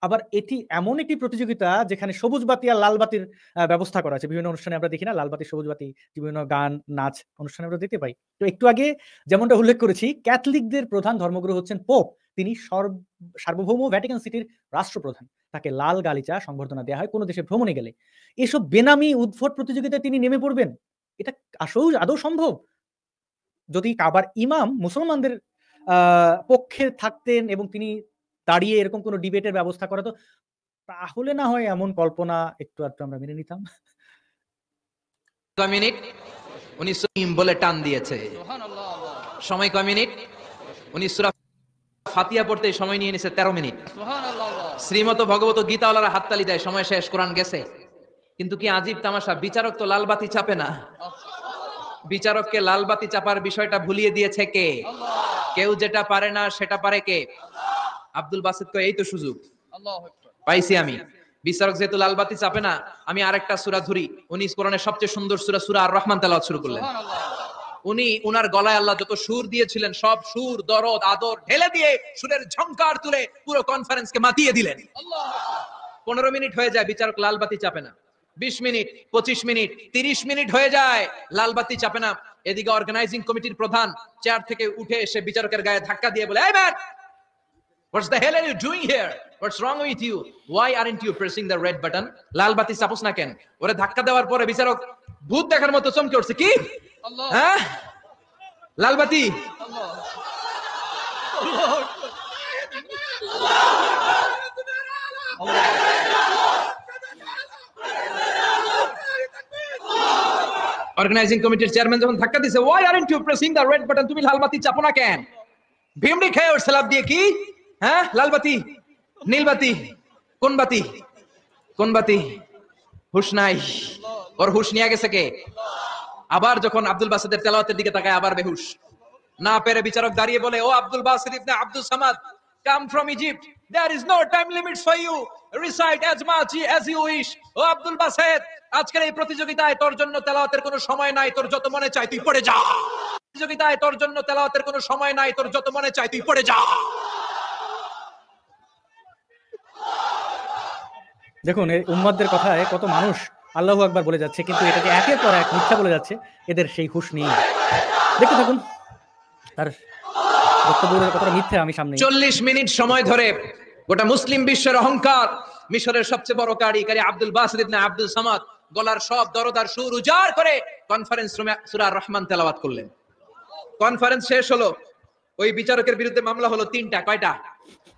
আবার এটি এমন একটি প্রতিযোগিতা যেখানে সবুজ বাতি আর লাল বাতির ব্যবস্থা করা আছে। বিভিন্ন অনুষ্ঠানে আমরা দেখি না, লাল বাতি, সবুজ বাতি, বিভিন্ন গান, নাচ অনুষ্ঠানে আমরা দেখতে পাই। তো একটু আগে যেমনটা উল্লেখ করেছি, ক্যাথলিকদের প্রধান ধর্মগুরু হচ্ছেন পোপ। তিনি সার্বভৌম ভ্যাটিকান সিটির রাষ্ট্রপ্রধান। তাকে লাল গালিচা সংবর্ধনা দেয়া হয় কোন দেশে ভ্রমণে গেলে। এসব বেনামি উদ্ভট প্রতিযোগিতায় তিনি নেমে পড়বেন? এটা আদৌ সম্ভব? যদি কাবার ইমাম মুসলমানদের পক্ষে থাকতেন এবং তিনি দাঁড়িয়ে এরকম কোনো ডিবেটের ব্যবস্থা করা, তো তাহলে না হয় এমন কল্পনা একটু আধটু আমরা মেনে নিতাম। কয় মিনিট? উনি সুইম বলে টান দিয়েছে। সময় কয় মিনিট? উনি সূরা ফাতিহা পড়তে সময় নিয়ে নিছে 13 মিনিট। শ্রীমত ভগবত গীতাওয়ালারা হাততালি দেয়, সময় শেষ, কোরআন গেছে। কিন্তু কি আজীব তামাশা, বিচারক তো লাল বাতি চাপে না। বিচারককে লাল বাতি চাপার বিষয়টা ভুলিয়ে দিয়েছে কে? কেউ যেটা পারে না সেটা পারে কে? আব্দুল বাসিত কয় এই তো সুযোগ পাইছি আমি। বিচারক যেহেতু লাল বাতি চাপে না, আমি আরেকটা সূরা ধরি। উনি কোরআনের সবচেয়ে সুন্দর সূরা আর রহমান তেলাওয়াত শুরু করলেন। উনি উনার গলায় আল্লাহ যত সুর দিয়েছিলেন সব সুর, দরদ, আদর ঢেলে দিয়ে সুরের ঝংকার তুলে পুরো কনফারেন্সকে মাতিয়ে দিলেন। 15 মিনিট হয়ে যায়, বিচারক লাল বাতি চাপে না। 20 মিনিট, 25 মিনিট, 30 মিনিট হয়ে যায়, লাল বাতি চাপে না। এদিকে অর্গানাইজিং কমিটির প্রধান চেয়ার থেকে উঠে এসে বিচারকের গায়ে ধাক্কা দিয়ে বলে, "এই man, what the hell are you doing here? What's wrong with you? Why aren't you pressing the red button?" লাল বাতি চাপোস না কেন? ওরে ধাক্কা দেওয়ার পরে বিচারক ভূত দেখার মতো চমকে উঠছে, কি? হ্যাঁ, লাল বাতি। অর্গানাইজিং কমিটির চেয়ারম্যান যখন ধাক্কা দিছে, "Why aren't you pressing the red button?" তুমি লাল বাতি চাপো না কেন? ভিমড়ি খেয়ে ওর স্ল্যাব দিয়ে, কি? হ্যাঁ, লাল বাতি, নীল বাতি, কোন বাতি? কোন বাতি? হুশ নাই, ওর হুশ নিয়ে গেছে কে? আবার যখন আব্দুল বাসিদের তেলাওয়াতের দিকে তাকায় আবার বেহুশ। না পেরে বিচারক দাঁড়িয়ে বলে, "ও Abdul Basit ibn Abdul Samad, come from Egypt, there is no time limits for you, recite as much as you wish." O Abdul Basit, আজকের এই প্রতিযোগিতায় তোর জন্য তেলাওয়াতের কোনো সময় নাই, তোর যত মনে চায় তুই পড়ে যা। প্রতিযোগিতায় তোর জন্য তেলাওয়াতের কোনো সময় নাই, তোর যত মনে চায় তুই পড়ে যা। দেখুন এই উম্মাদের কথায় কত মানুষ আল্লাহু আকবার বলে যাচ্ছে, কিন্তু এটাকে একের পর এক মিথ্যা বলে যাচ্ছে। এদের সেই হুঁশ নেই। দেখতে থাকুন তার বক্তব্যের কতটা মিথ্যা আমি সামনে। 40 মিনিট সময় ধরে গোটা মুসলিম বিশ্বের অহংকার, মিশরের সবচেয়ে বড় কারি আব্দুল বাসিদ ইবনে আব্দুল সামাদ গলার সব দরদার সুর উজাড় করে কনফারেন্স রুমে সূরা রহমান তেলাওয়াত করলেন। কনফারেন্স শেষ হলো, ওই বিচারকের বিরুদ্ধে মামলা হলো 3টা। কয়টা?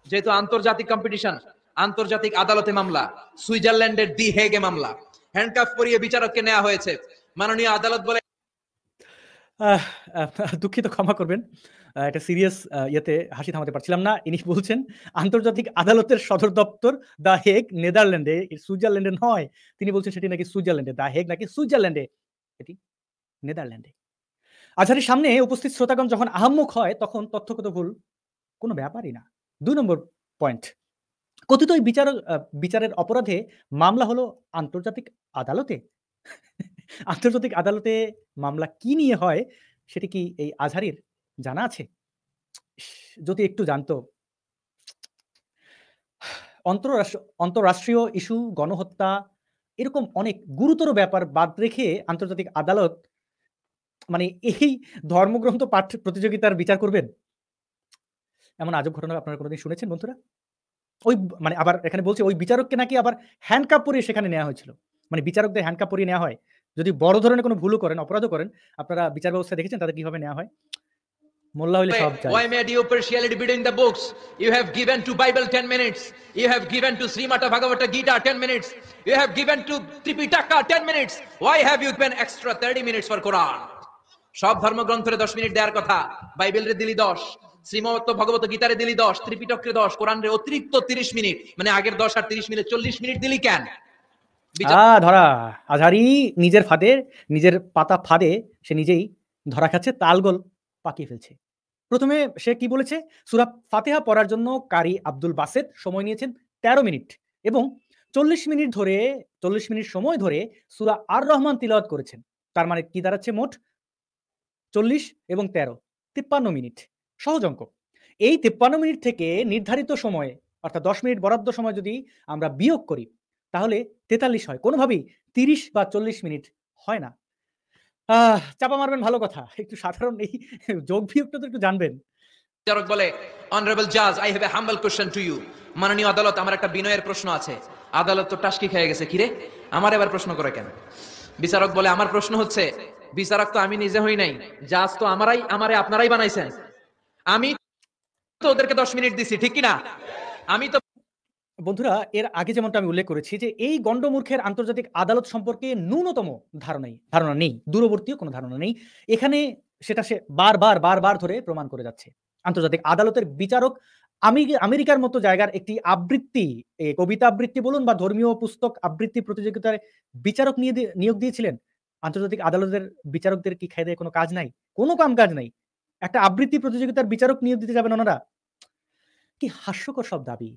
যেহেতু আন্তর্জাতিক কম্পিটিশন, আন্তর্জাতিক আদালতে মামলা, সুইজারল্যান্ডের দি হেগে মামলা। হ্যান্ডকাফ পরিয়ে বিচারককে নেওয়া হয়েছে। মাননীয় আদালত বলে, দুঃখিত, ক্ষমা করবেন, একটা সিরিয়াস ইয়েতে হাসি থামাতে পারছিলাম না। ইনি বলছেন আন্তর্জাতিক আদালতের সদর দপ্তর দা হেগ, নেদারল্যান্ডে, সুইজারল্যান্ডে নয়। তিনি বলছেন সেটি নাকি সুইজারল্যান্ডে, দা হেগ নাকি সুইজারল্যান্ডে, এটি নেদারল্যান্ডে। আজহারের সামনে উপস্থিত শ্রোতাগণ যখন আহাম্মক হয় তখন তথ্যগত ভুল কোনো ব্যাপারই না। 2 নম্বর পয়েন্ট, কথিত ওই বিচারের অপরাধে মামলা হলো আন্তর্জাতিক আদালতে। আন্তর্জাতিক আদালতে মামলা কি নিয়ে হয় সেটি কি এই আজহারির জানা আছে? যদি একটু জানতো। অন্তরাষ্ট্রীয় ইস্যু, গণহত্যা, এরকম অনেক গুরুতর ব্যাপার বাদ রেখে আন্তর্জাতিক আদালত মানে এই ধর্মগ্রন্থ পাঠ প্রতিযোগিতার বিচার করবেন? এমন আজব ঘটনা আপনারা কোনোদিন শুনেছেন বন্ধুরা? ওই মানে আবার এখানে বলছে ওই বিচারককে নাকি আবার হ্যান্ডকাপ পরিয়ে সেখানে নেওয়া হয়েছিল। মানে বিচারকদের হ্যান্ডকাপ পরিয়ে নেওয়া হয়। যদি বড় ধরনের কোনো ভুলও করেন, অপরাধও করেন, আপনারা বিচার ব্যবস্থা দেখেছেন তাদের কিভাবে নেওয়া হয়? মোল্লা হইলে সব যায়। "Why made you partiality between the books? You have given to Bible 10 minutes. You have given to Srimata Bhagavata Gita 10 minutes. You have given to Tripitaka 10 minutes. Why have you given extra 30 minutes for Quran?" সব ধর্মগ্রন্থের 10 minute দেওয়ার কথা, বাইবেলরে দিলি 10, শ্রীমত ভগবত গীতারে দিলি 10, ত্রিপিটকরে 10, কোরআনরে অতিরিক্ত 30 minute, মানে আগের 10 আর 30 minute 40 minute দিলি কেন? ধরা। আজহারি নিজের ফাঁদে, নিজের পাতা ফাঁদে সে নিজেই ধরা খাচ্ছে, তালগোল পাকিয়ে ফেলছে। প্রথমে সে কি বলেছে? সূরা ফাতিহা পড়ার জন্য কারি আব্দুল বাসেত সময় নিয়েছেন 13 মিনিট এবং 40 মিনিট সময় ধরে সূরা আর রহমান তিলাওয়াত করেছেন। তার মানে কি দাঁড়াচ্ছে? মোট 40 এবং 13, 53 মিনিট। সহজ অঙ্ক। এই 53 মিনিট থেকে নির্ধারিত সময়ে অর্থাৎ 10 মিনিট বরাদ্দ সময় যদি আমরা বিয়োগ করি তাহলে 43 হয়। কোনোভাবেই 30 বা 40 মিনিট হয় না। চাপা মারবেন ভালো কথা, একটু সাধারণ এই যোগ বিয়োগটা তো একটু জানবেন। বিচারক বলে, "Honorable Judge, I have a humble question to you." মাননীয় আদালত, আমার একটা বিনয়ের প্রশ্ন আছে। আদালত তো টাসকি খেয়ে গেছে, কিরে আমার এবার প্রশ্ন করে কেন? বিচারক বলে, "আমার প্রশ্ন হচ্ছে, বিচারক তো আমি নিজে হই নাই, জাজ তো আমারে আপনারাই বানাইছেন। আমি তো ওদেরকে 10 মিনিট দিছি, ঠিক কি না? আমি তো..." বন্ধুরা, এর আগে যেমনটা আমি উল্লেখ করেছি যে এই গণ্ডমূর্খের আন্তর্জাতিক আদালত সম্পর্কে ন্যূনতম ধারণা নেই, দূরবর্তীও কোনো ধারণা নেই। এখানে সেটা সে বারবার ধরে প্রমাণ করে যাচ্ছে। আন্তর্জাতিক আদালতের বিচারক আমেরিকার মতো জায়গার একটি আবৃত্তি, কবিতা আবৃত্তি বলুন বা ধর্মীয় পুস্তক আবৃত্তি প্রতিযোগিতায় বিচারক নিয়োগ দিয়েছিলেন। আন্তর্জাতিক আদালতের বিচারকদের কি খায় দেয় কোনো কাজ নাই? কোনো কাজ নাই। একটা আবৃত্তি প্রতিযোগিতার বিচারক নিয়োগ দিতে যাবেন ওনারা? কি হাস্যকর সব দাবি।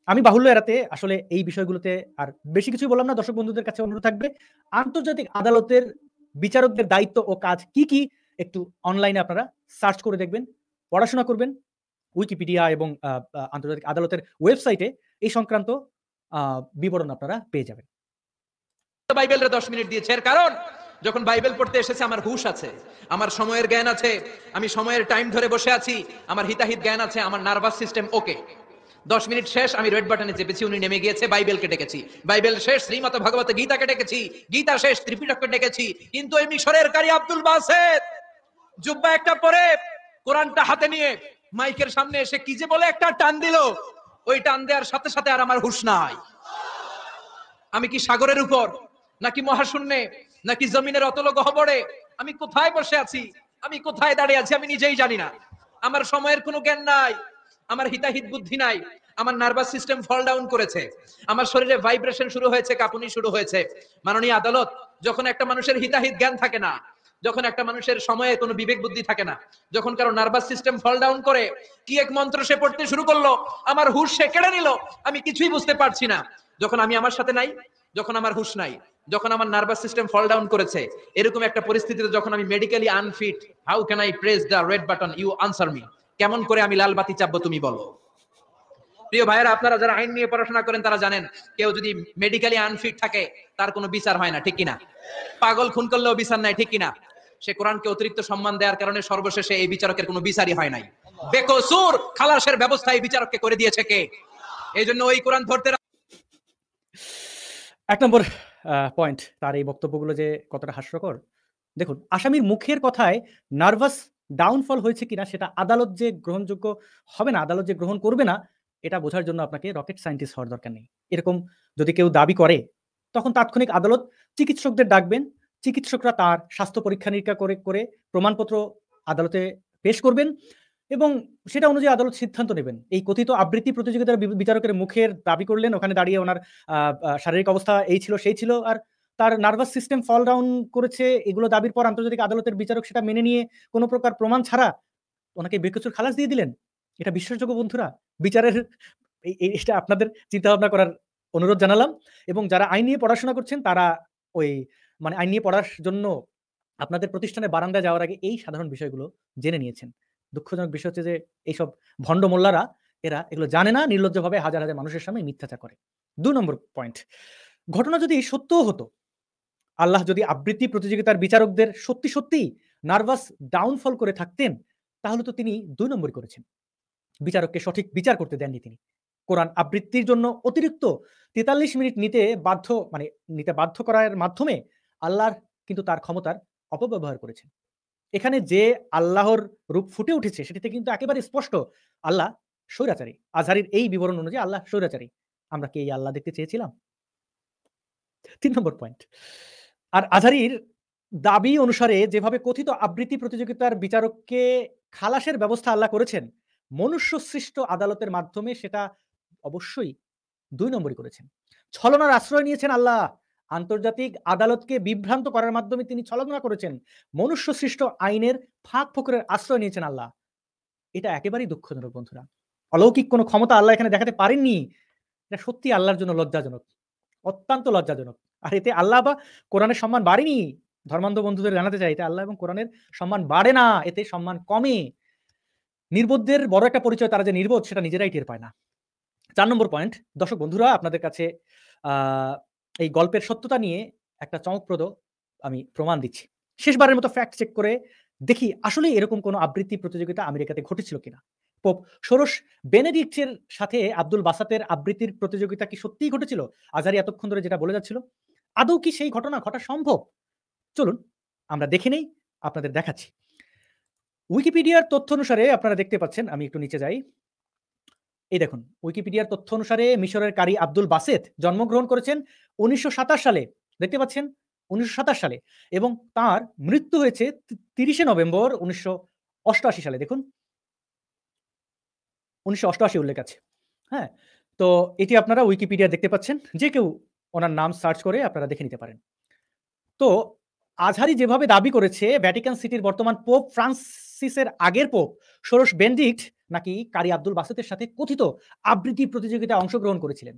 আমি বাহুল্য এড়াতে আসলে এই বিষয়গুলোতে আর বেশি কিছুই বললাম না। দর্শক বন্ধুদের কাছে অনুরোধ থাকবে, আন্তর্জাতিক আদালতের বিচারকদের দায়িত্ব ও কাজ কি একটু অনলাইনে আপনারা সার্চ করে দেখবেন, পড়াশোনা করবেন। উইকিপিডিয়া এবং আন্তর্জাতিক আদালতের ওয়েবসাইটে এই সংক্রান্ত বিবরণ আপনারা পেয়ে যাবেন। বাইবেলরে 10 মিনিট দিয়েছে, এর কারণ যখন বাইবেল পড়তে এসেছে আমার হুঁশ আছে, আমার সময়ের জ্ঞান আছে, আমি সময়ের টাইম ধরে বসে আছি, আমার হিতাহিত জ্ঞান আছে, আমার নার্ভাস সিস্টেম ওকে। 10 মিনিট শেষ, আমি রেড বাটনে চেপেছি, উনি নেমে গিয়েছে, বাইবেলকে ডেকেছি, বাইবেল শেষ, শ্রীমত ভগবত গীতাকে ডেকেছি, গীতা শেষ, ত্রিপিটককে ডেকেছি। কিন্তু এই মিশরের কারি আব্দুল বাসেত জুব্বা একটা পরে কোরআনটা হাতে নিয়ে মাইকের সামনে এসে কি যে বলে একটা টান দিল, ওই টান দেওয়ার সাথে সাথে আর আমার হুঁশ নাই। আমি কি সাগরের উপর, নাকি মহাশূন্যে, নাকি জমিনের অতল গহ্বরে? আমি কোথায় বসে আছি, আমি কোথায় দাঁড়িয়ে আছি, আমি নিজেই জানি না। আমার সময়ের কোনো জ্ঞান নাই, আমার হিতাহিত বুদ্ধি নাই, আমার নার্ভাস সিস্টেম ফল ডাউন করেছে, আমার শরীরে ভাইব্রেশন শুরু হয়েছে, কাঁপুনি শুরু হয়েছে। মাননীয় আদালত, যখন একটা মানুষের হিতাহিত জ্ঞান থাকে না, যখন একটা মানুষের সময়ে কোনো বিবেক বুদ্ধি থাকে না, যখন কারো নার্ভাস সিস্টেম ফল ডাউন করে, কি এক মন্ত্র সে পড়তে শুরু করলো, আমার হুঁশ সে কেড়ে নিল, আমি কিছুই বুঝতে পারছি না। যখন আমি আমার সাথে নাই, যখন আমার হুঁশ নাই, যখন আমার নার্ভাস সিস্টেম ফল ডাউন করেছে, এরকম একটা পরিস্থিতিতে যখন আমি medically unfit, how can I press the red button, you answer me? কেমন করে আমি লাল বাতি চাপবো তুমি বলো? প্রিয় ভাইয়েরা, আপনারা যারা আইন নিয়ে পড়াশোনা করেন তারা জানেন, কেউ যদি মেডিকেলি আনফিট থাকে তার কোনো বিচার হয় না, ঠিক কিনা? পাগল খুন করলেও বিচার নাই, ঠিক কিনা? সে কোরআনকে অতিরিক্ত সম্মান দেওয়ার কারণে সর্বশেষে এই বিচারকের কোনো বিচারই হয় নাই। বেকসুর খালাসের ব্যবস্থা এই বিচারককে করে দিয়েছে কে? এই জন্য ওই কোরআন ধরতে 1 নম্বর পয়েন্ট, তার এই বক্তব্যগুলো যে কতটা হাস্যকর। দেখুন, আসামির মুখের কথায় নার্ভাস ডাউনফল হয়েছে কিনা সেটা আদালত যে গ্রহণযোগ্য হবে না, আদালত যে গ্রহণ করবে না, এটা বোঝার জন্য আপনাকে রকেট সায়েন্টিস্ট হওয়ার দরকার নেই। এরকম যদি কেউ দাবি করে, তখন তাৎক্ষণিক আদালত চিকিৎসকদের ডাকবেন। চিকিৎসকরা তার স্বাস্থ্য পরীক্ষা-নিরীক্ষা করে প্রমাণপত্র আদালতে পেশ করবেন এবং সেটা অনুযায়ী আদালত সিদ্ধান্ত নেবেন। এই কথিত আবৃত্তি প্রতিযোগিতার বিচারকের মুখের দাবি করলেন, ওখানে দাঁড়িয়ে ওনার শারীরিক অবস্থা এই ছিল, সেই ছিল, আর তার নার্ভাস সিস্টেম ফল ডাউন করেছে, এগুলো দাবির পর আন্তর্জাতিক আদালতের বিচারক সেটা মেনে নিয়ে কোনো প্রকার প্রমাণ ছাড়া ওনাকে বেকসুর খালাস দিয়ে দিলেন। এটা বিশ্বাসযোগ্য বন্ধুরা? বিচারের এটা আপনাদের চিন্তাভাবনা করার অনুরোধ জানালাম। এবং যারা আইন নিয়ে পড়াশোনা করছেন তারা ওই মানে আইন নিয়ে পড়ার জন্য আপনাদের প্রতিষ্ঠানের বারান্দায় যাওয়ার আগে এই সাধারণ বিষয়গুলো জেনে নিয়েছেন। দুঃখজনক বিষয় হচ্ছে যে এইসব ভণ্ড মোল্লারা এরা এগুলো জানে না, নির্লজ্জভাবে হাজার, হাজার মানুষের সামনে মিথ্যাচার করে। ২ নম্বর পয়েন্ট, ঘটনা যদি সত্যও হতো, আল্লাহ যদি আবৃত্তি প্রতিযোগিতার বিচারকদের সত্যি নার্ভাস ডাউনফল করে থাকতেন, তাহলে তো তিনি ২ নম্বরই করেছেন। বিচারককে সঠিক বিচার করতে দেননি তিনি। কোরআন আবৃত্তির জন্য অতিরিক্ত ৪৩ মিনিট নিতে বাধ্য করার মাধ্যমে আল্লাহর কিন্তু তার ক্ষমতার অপব্যবহার করেছেন। এখানে যে আল্লাহর রূপ ফুটে উঠেছে সেটিতে কিন্তু একেবারে স্পষ্ট আল্লাহ স্বৈরাচারী। আজহারীর এই বিবরণ অনুযায়ী আল্লাহ স্বৈরাচারী। আমরা কি এই আল্লাহ দেখতে চেয়েছিলাম? ৩ নম্বর পয়েন্ট। আর আজহারীর দাবি অনুসারে যেভাবে কথিত আবৃত্তি প্রতিযোগিতার বিচারককে খালাসের ব্যবস্থা আল্লাহ করেছেন, মনুষ্য সৃষ্ট আদালতের মাধ্যমে সেটা অবশ্যই ২ নম্বরই করেছেন। ছলনার আশ্রয় নিয়েছেন আল্লাহ। আন্তর্জাতিক আদালতকে বিভ্রান্ত করার মাধ্যমে তিনি ছলনা করেছেন। মনুষ্য সৃষ্ট আইনের ফাঁক-ফোকরের আশ্রয় নিয়েছেন আল্লাহ। এটা একেবারেই দুঃখজনক বন্ধুরা। অলৌকিক কোনো ক্ষমতা আল্লাহ এখানে দেখাতে পারেননি। এটা সত্যিই আল্লাহর জন্য লজ্জাজনক। অত্যন্ত লজ্জাজনক। আর এতে আল্লাহ বা কোরআনের সম্মান বাড়েনি। ধর্মান্ধ বন্ধুদের জানাতে চাই, এতে আল্লাহ এবং কোরআনের সম্মান বাড়ে না, এতে সম্মান কমে। নির্বোধদের বড় একটা পরিচয়, তারা যে নির্বোধ সেটা নিজেরাই টের পায় না। ৪ নম্বর পয়েন্ট, দর্শক বন্ধুরা, আপনাদের কাছে আ এই গল্পের সত্যতা নিয়ে একটা চমকপ্রদ আমি প্রমাণ দিচ্ছি। শেষবারের মতো ফ্যাক্ট চেক করে দেখি আসলেই এরকম কোনো আবৃত্তি প্রতিযোগিতা আমেরিকাতে ঘটেছিল কিনা। পোপ ষোড়শ বেনেডিক্টের সাথে আব্দুল বাসাতের আবৃত্তির প্রতিযোগিতা কি সত্যিই ঘটেছিল? আজহারী এতক্ষণ ধরে যেটা বলে যাচ্ছিল, আদৌ কি সেই ঘটনা ঘটা সম্ভব? চলুন আমরা দেখে নেই, আপনাদের দেখাচ্ছি। উইকিপিডিয়ার তথ্য অনুসারে আপনারা দেখতে পাচ্ছেন, আমি একটু নিচে যাই। এই দেখুন, উইকিপিডিয়ার তথ্য অনুসারে মিশরের কারি আব্দুল বাসেত জন্মগ্রহণ করেছেন ১৯২৭ সালে। দেখতে পাচ্ছেন? ১৯২৭ সালে, এবং তার মৃত্যু হয়েছে ৩০শে নভেম্বর ১৯৮৮ সালে। দেখুন, ১৯৮৮ উল্লেখ আছে। হ্যাঁ? তো এটি আপনারা উইকিপিডিয়া দেখতে পাচ্ছেন। যে কেউ ওনার নাম সার্চ করে আপনারা দেখে নিতে পারেন। তো আজহারী যেভাবে দাবি করেছে ভ্যাটিকান সিটির বর্তমান পোপ ফ্রান্সিসের আগের পোপ ষোড়শ বেনেডিক্ট নাকি কারি আব্দুল বাসেতের সাথে কথিত আবৃত্তি প্রতিযোগিতায় অংশগ্রহণ করেছিলেন,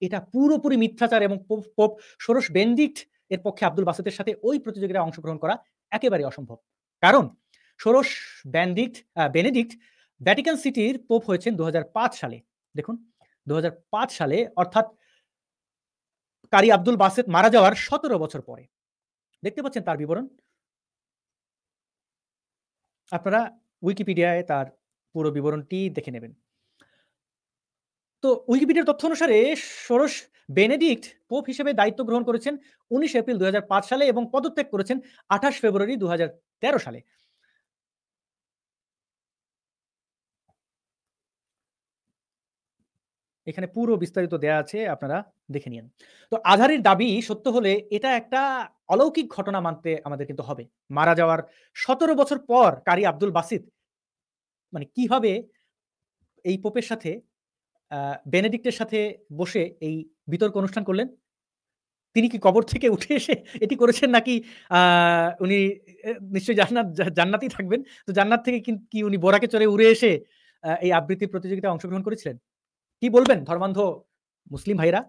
এটা পুরোপুরি মিথ্যাচার এবং পোপ ষোড়শ বেনেডিক্ট এর পক্ষে আব্দুল বাসেতের সাথে ওই প্রতিযোগিতায় অংশগ্রহণ করা একেবারেই অসম্ভব। কারণ ষোড়শ বেনেডিক্ট ভ্যাটিকান সিটির পোপ হয়েছেন 2005 সালে। দেখুন 2005 সালে, অর্থাৎ কারি আব্দুল বাসেত মারা যাওয়ার 17 বছর পরে। দেখতে পাচ্ছেন তার বিবরণ। আপনারা উইকিপিডিয়ায় তার পুরো বিবরণটি দেখে নেবেন। তো উইকিপিডিয়ার তথ্য অনুসারে ষোড়শ বেনেডিক্ট পোপ হিসেবে দায়িত্ব গ্রহণ করেছেন 19 এপ্রিল 2005 সালে এবং পদত্যাগ করেছেন 28 ফেব্রুয়ারি 2013 সালে। এখানে পুরো বিস্তারিত দেয়া আছে, আপনারা দেখে নিন। তো আজহারীর দাবি সত্য হলে এটা একটা অলৌকিক ঘটনা মানতে আমাদের কিন্তু হবে। মারা যাওয়ার 17 বছর পর কারি আব্দুল বাসিত মানে কিভাবে এই পোপের সাথে বেনেডিক্টের সাথে বসে এই বিতর্ক অনুষ্ঠান করলেন? তিনি কি কবর থেকে উঠে এসে এটি করেছেন, নাকি উনি নিশ্চয়ই জান্নাতেই থাকবেন। তো জান্নাত থেকে কি উনি বোরাকে চড়ে উড়ে এসে এই আবৃত্তি প্রতিযোগিতায় অংশগ্রহণ করেছিলেন? কি বলবেন ধর্মান্ধ মুসলিম ভাইরা,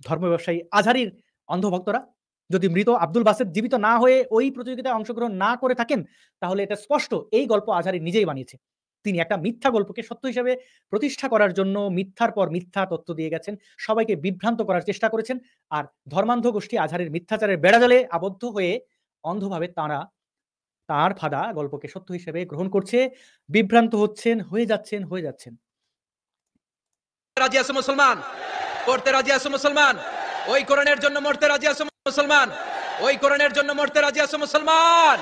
ধর্ম ব্যবসায়ী আজহারীর অন্ধভক্তরা? যদি মৃত আব্দুল বাসেত জীবিত না হয়ে ওই প্রতিযোগিতায় অংশগ্রহণ না করে থাকেন, তাহলে এটা স্পষ্ট এই গল্প আজহারী নিজেই বানিয়েছে। তিনি একটা মিথ্যা গল্পকে সত্য হিসেবে প্রতিষ্ঠা করার জন্য মিথ্যার পর মিথ্যা তথ্য দিয়ে গেছেন, সবাইকে বিভ্রান্ত করার চেষ্টা করেছেন। আর ধর্মান্ধ গোষ্ঠী আজহারীর মিথ্যাচারের বেড়াজালে আবদ্ধ হয়ে অন্ধভাবে তাঁর ফাঁদা গল্পকে সত্য হিসেবে গ্রহণ করছে, বিভ্রান্ত হচ্ছেন, হয়ে যাচ্ছেন। রাজি আছে মুসলমান, পড়তে রাজি আছে মুসলমান, ওই কোরআনের জন্য মরতে রাজি আছে মুসলমান, ওই কোরআনের জন্য মরতে রাজি আছে মুসলমান।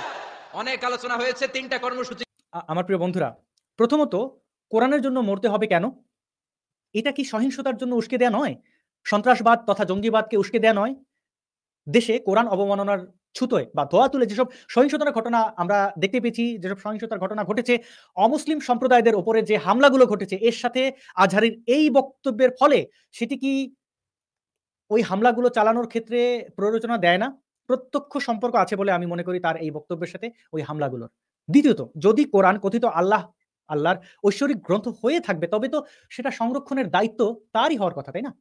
অনেক আলোচনা হয়েছে, 3টা কর্মসূচি। আমার প্রিয় বন্ধুরা, প্রথমত কোরআনের জন্য মরতে হবে কেন? এটা কি সহিংসতার জন্য উস্কে দেয়া নয়? সন্ত্রাসবাদ তথা জঙ্গিবাদকে উস্কে দেয়া নয়? দেশে কোরআন অবমাননার ছুতোয় বা ধোয়া তুলে যেসব সহিংসতার ঘটনা আমরা দেখতে পেয়েছি, যেসব সহিংসতার ঘটনা ঘটেছে, অমুসলিম সম্প্রদায়দের উপরে যে হামলাগুলো ঘটেছে, এর সাথে আজহারীর এই বক্তব্যের ফলে সেটি কি ওই হামলাগুলো চালানোর ক্ষেত্রে প্ররোচনা দেয় না? প্রত্যক্ষ সম্পর্ক আছে বলে আমি মনে করি তার এই বক্তব্যের সাথে ওই হামলাগুলোর। দ্বিতীয়ত, যদি কোরআন কথিত আল্লাহর ঐশ্বরিক গ্রন্থ হয়ে থাকবে, তবে তো সেটা সংরক্ষণের দায়িত্ব তারই হওয়ার কথা, তাই না?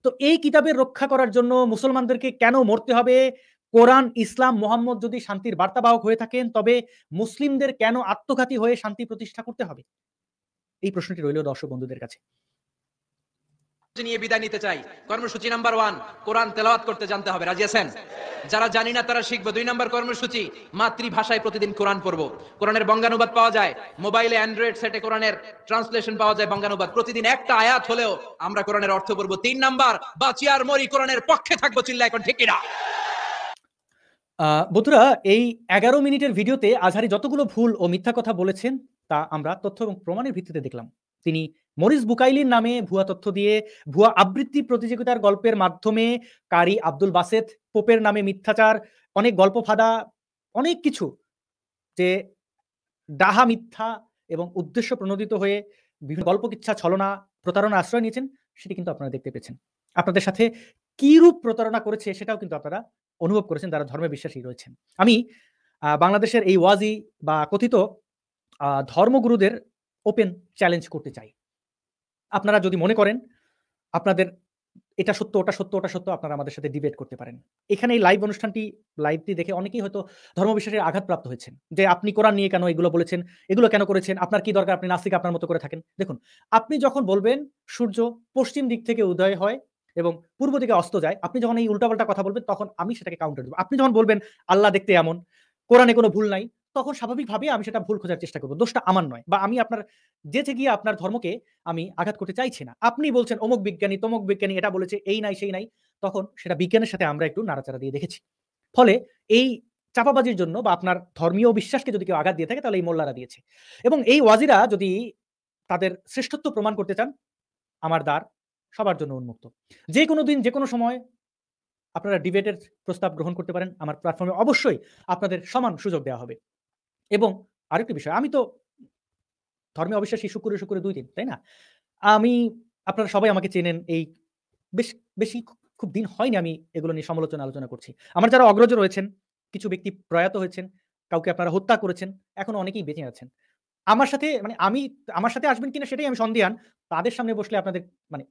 তো এই কিতাবের রক্ষা করার জন্য মুসলমানদেরকে কেন মরতে হবে? কোরআন, ইসলাম, মোহাম্মদ যদি শান্তির বার্তাবাহক হয়ে থাকেন, তবে মুসলিমদের কেন আত্মঘাতী হয়ে শান্তি প্রতিষ্ঠা করতে হবে? এই প্রশ্নটি রইল দর্শক বন্ধুদের কাছে। নিয়ে বিদায় নিতে চাই। কর্মসূচি নাম্বার 1, কোরআন তেলাওয়াত করতে জানতে হবে। রাজি আছেন? যারা জানি না তারা শিখবে। 2 নাম্বার কর্মসূচি, মাতৃভাষায় প্রতিদিন কোরআন পড়বো। কোরআনের বঙ্গানুবাদ পাওয়া যায় মোবাইলে, অ্যান্ড্রয়েড সেটে কোরআনের ট্রান্সলেশন পাওয়া যায়, বঙ্গানুবাদ। প্রতিদিন একটা আয়াত হলেও আমরা কোরআনের অর্থ পড়বো। 3 নাম্বার, বাঁচি আর মরি কোরআনের পক্ষে থাকবো। চিল্লা এখন ঠিক কিনা? বন্ধুরা, এই 11 মিনিটের ভিডিওতে আজহারী যতগুলো ভুল ও মিথ্যা কথা বলেছেন, তা আমরা তথ্য এবং প্রমাণের ভিত্তিতে দেখলাম। তিনি মরিস বুকাইলির নামে ভুয়া তথ্য দিয়ে, ভুয়া আবৃত্তি প্রতিযোগিতার গল্পের মাধ্যমে কারি আব্দুল বাসেত পোপের নামে মিথ্যাচার, অনেক গল্প ফাঁদা, অনেক কিছু যে ডাহা মিথ্যা এবং উদ্দেশ্য প্রণোদিত হয়ে বিভিন্ন গল্প, কিচ্ছা, ছলনা, প্রতারণা আশ্রয় নিয়েছেন, সেটি কিন্তু আপনারা দেখতে পেয়েছেন। আপনাদের সাথে কিরূপ প্রতারণা করেছে সেটাও কিন্তু আপনারা অনুভব করেছেন যারা ধর্মে বিশ্বাসী রয়েছেন। আমি বাংলাদেশের এই ওয়াজি বা কথিত ধর্মগুরুদের ওপেন চ্যালেঞ্জ করতে চাই। আপনারা যদি মনে করেন আপনাদের এটা সত্য, ওটা সত্য, ওটা সত্য, আপনারা আমাদের সাথে ডিবেট করতে পারেন। এখানে এই লাইভটি দেখে অনেকেই হয়তো ধর্মবিশ্বাসের আঘাতপ্রাপ্ত হয়েছেন। যে আপনি কোরআন নিয়ে কেন এগুলো বলেছেন? এগুলো কেন করেছেন? আপনার কি দরকার? আপনি নাস্তিক আপনার মতো করে থাকেন। দেখুন, আপনি যখন বলবেন সূর্য পশ্চিম দিক থেকে উদয় হয় এবং পূর্ব দিকে অস্ত যায়, আপনি যখন এই উল্টাপাল্টা কথা বলবেন, তখন আমি সেটাকে কাউন্টার দেব। আপনি যখন বলবেন আল্লাহ দেখতে এমন, কোরআনে কোনো ভুল নাই, তখন স্বাভাবিকভাবেই আমি সেটা ভুল খোঁজার চেষ্টা করব। দোষটা আমার নয়, বা আমি আপনার যেচে গিয়ে আপনার ধর্মকে আমি আঘাত করতে চাইছি না। আপনি বলছেন অমুক বিজ্ঞানী, তমুক বিজ্ঞানী এটা বলেছে, এই নাই সেই নাই, তখন সেটা বিজ্ঞানের সাথে আমরা একটু নাড়াচাড়া দিয়ে দেখেছি। ফলে এই চাপাবাজির জন্য বা আপনার ধর্মীয় বিশ্বাসকে যদি কেউ আঘাত দিয়ে থাকে, তাহলে এই মোল্লারা দিয়েছে। এবং এই ওয়াজিরা যদি তাদের শ্রেষ্ঠত্ব প্রমাণ করতে চান, আমার দ্বার সবার জন্য উন্মুক্ত। যেকোনো দিন, যেকোনো সময় আপনারা ডিবেটের প্রস্তাব গ্রহণ করতে পারেন। আমার প্ল্যাটফর্মে অবশ্যই আপনাদের সমান সুযোগ দেওয়া হবে। এবং আরেকটি বিষয়, আমি তো ধর্মে অবিশ্বাসী শুক্রে 2 দিন, তাই না? আপনারা সবাই আমাকে চেনেন। এই বেশি খুব দিন হয়নি আমি এগুলো নিয়ে আলোচনা করছি। আমার যারা অগ্রজ রয়েছেন, কিছু ব্যক্তি প্রয়াত হয়েছেন, কাউকে আপনারা হত্যা করেছেন, এখনো অনেকেই বেঁচে আছেন। আমার সাথে আসবেন কিনা সেটাই আমি সন্দিহান। তাদের সামনে বসলে আপনাদের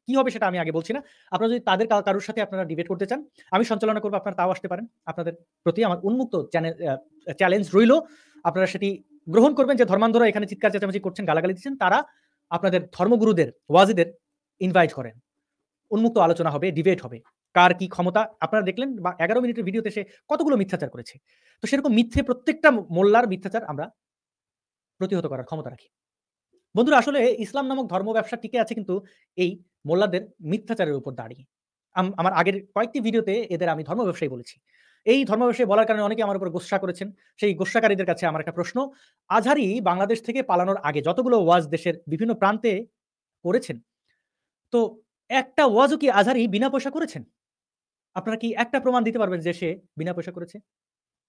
কি হবে সেটা আমি আগে বলছি না। আপনারা যদি তাদের কারোর সাথে আপনারা ডিবেট করতে চান, আমি সঞ্চালনা করব, আপনারা তাও আসতে পারেন। আপনাদের প্রতি আমার উন্মুক্ত চ্যালেঞ্জ রইল। আপনারা সেটি গ্রহণ করবেন যে ধর্মান্ধরা এখানে চিৎকার চেঁচামেচি করছেন, গালাগালি দিচ্ছেন, তারা আপনাদের ধর্মগুরুদের, ওয়াজিদের ইনভাইট করেন। উন্মুক্ত আলোচনা হবে, ডিবেট হবে। কার কি ক্ষমতা আপনারা দেখলেন বা ১১ মিনিটের ভিডিওতে সে কতগুলো মিথ্যাচার করেছে। তো সেরকম মিথ্যে প্রত্যেকটা মোল্লার মিথ্যাচার আমরা প্রতিহত করার ক্ষমতা রাখি। বন্ধুরা আসলে ইসলাম নামক ধর্ম ব্যবসা টিকে আছে কিন্তু এই মোল্লাদের মিথ্যাচারের উপর দাঁড়িয়ে। আমার আগের কয়েকটি ভিডিওতে এদের আমি ধর্ম ব্যবসায়ী বলেছি। এই ধর্ম ব্যবসায়ী বলার কারণে অনেকে আমার উপর গোস্সা করেছেন। সেই গোস্সাকারীদের কাছে আমার একটা প্রশ্ন, আজহারি বাংলাদেশ থেকে পালানোর আগে যতগুলো ওয়াজ দেশের বিভিন্ন প্রান্তে করেছেন, তো একটা ওয়াজও কি আজহারি বিনা পয়সা করেছেন? আপনারা কি একটা প্রমাণ দিতে পারবেন যে সে বিনা পয়সা করেছে?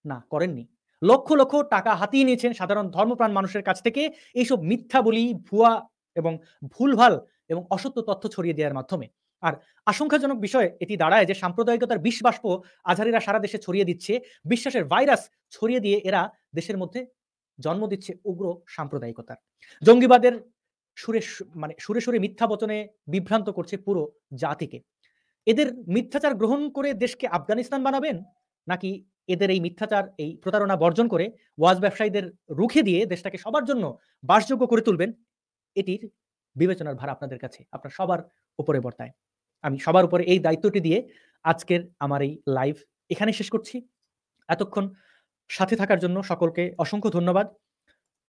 না, করেননি। লক্ষ, লক্ষ টাকা হাতিয়ে নিয়েছেন সাধারণ ধর্মপ্রাণ মানুষের কাছ থেকে এইসব মিথ্যা বলি, ভুয়া এবং ভুলভাল এবং অসত্য তথ্য ছড়িয়ে দেওয়ার মাধ্যমে। আর আশঙ্কাজনক বিষয় এটি দাঁড়ায় যে সাম্প্রদায়িকতার বিষবাষ্প আজহারিরা সারা দেশে ছড়িয়ে দিচ্ছে। বিশ্বাসের ভাইরাস ছড়িয়ে দিয়ে এরা দেশের মধ্যে জন্ম দিচ্ছে উগ্র সাম্প্রদায়িকতার। জঙ্গিবাদের সুরে, সুরে মিথ্যা বচনে বিভ্রান্ত করছে পুরো জাতিকে। এদের মিথ্যাচার গ্রহণ করে দেশকে আফগানিস্তান বানাবেন? নাকি এদের এই মিথ্যাচার, এই প্রতারণা বর্জন করে ওয়াজ ব্যবসায়ীদের রুখে দিয়ে দেশটাকে সবার জন্য বাসযোগ্য করে তুলবেন? এটির বিবেচনার ভার আপনাদের কাছে, আপনার সবার উপরে বর্তায়। আমি সবার উপরে এই দায়িত্বটি দিয়ে আজকের আমার এই লাইভ এখানে শেষ করছি। এতক্ষণ সাথে থাকার জন্য সকলকে অসংখ্য ধন্যবাদ।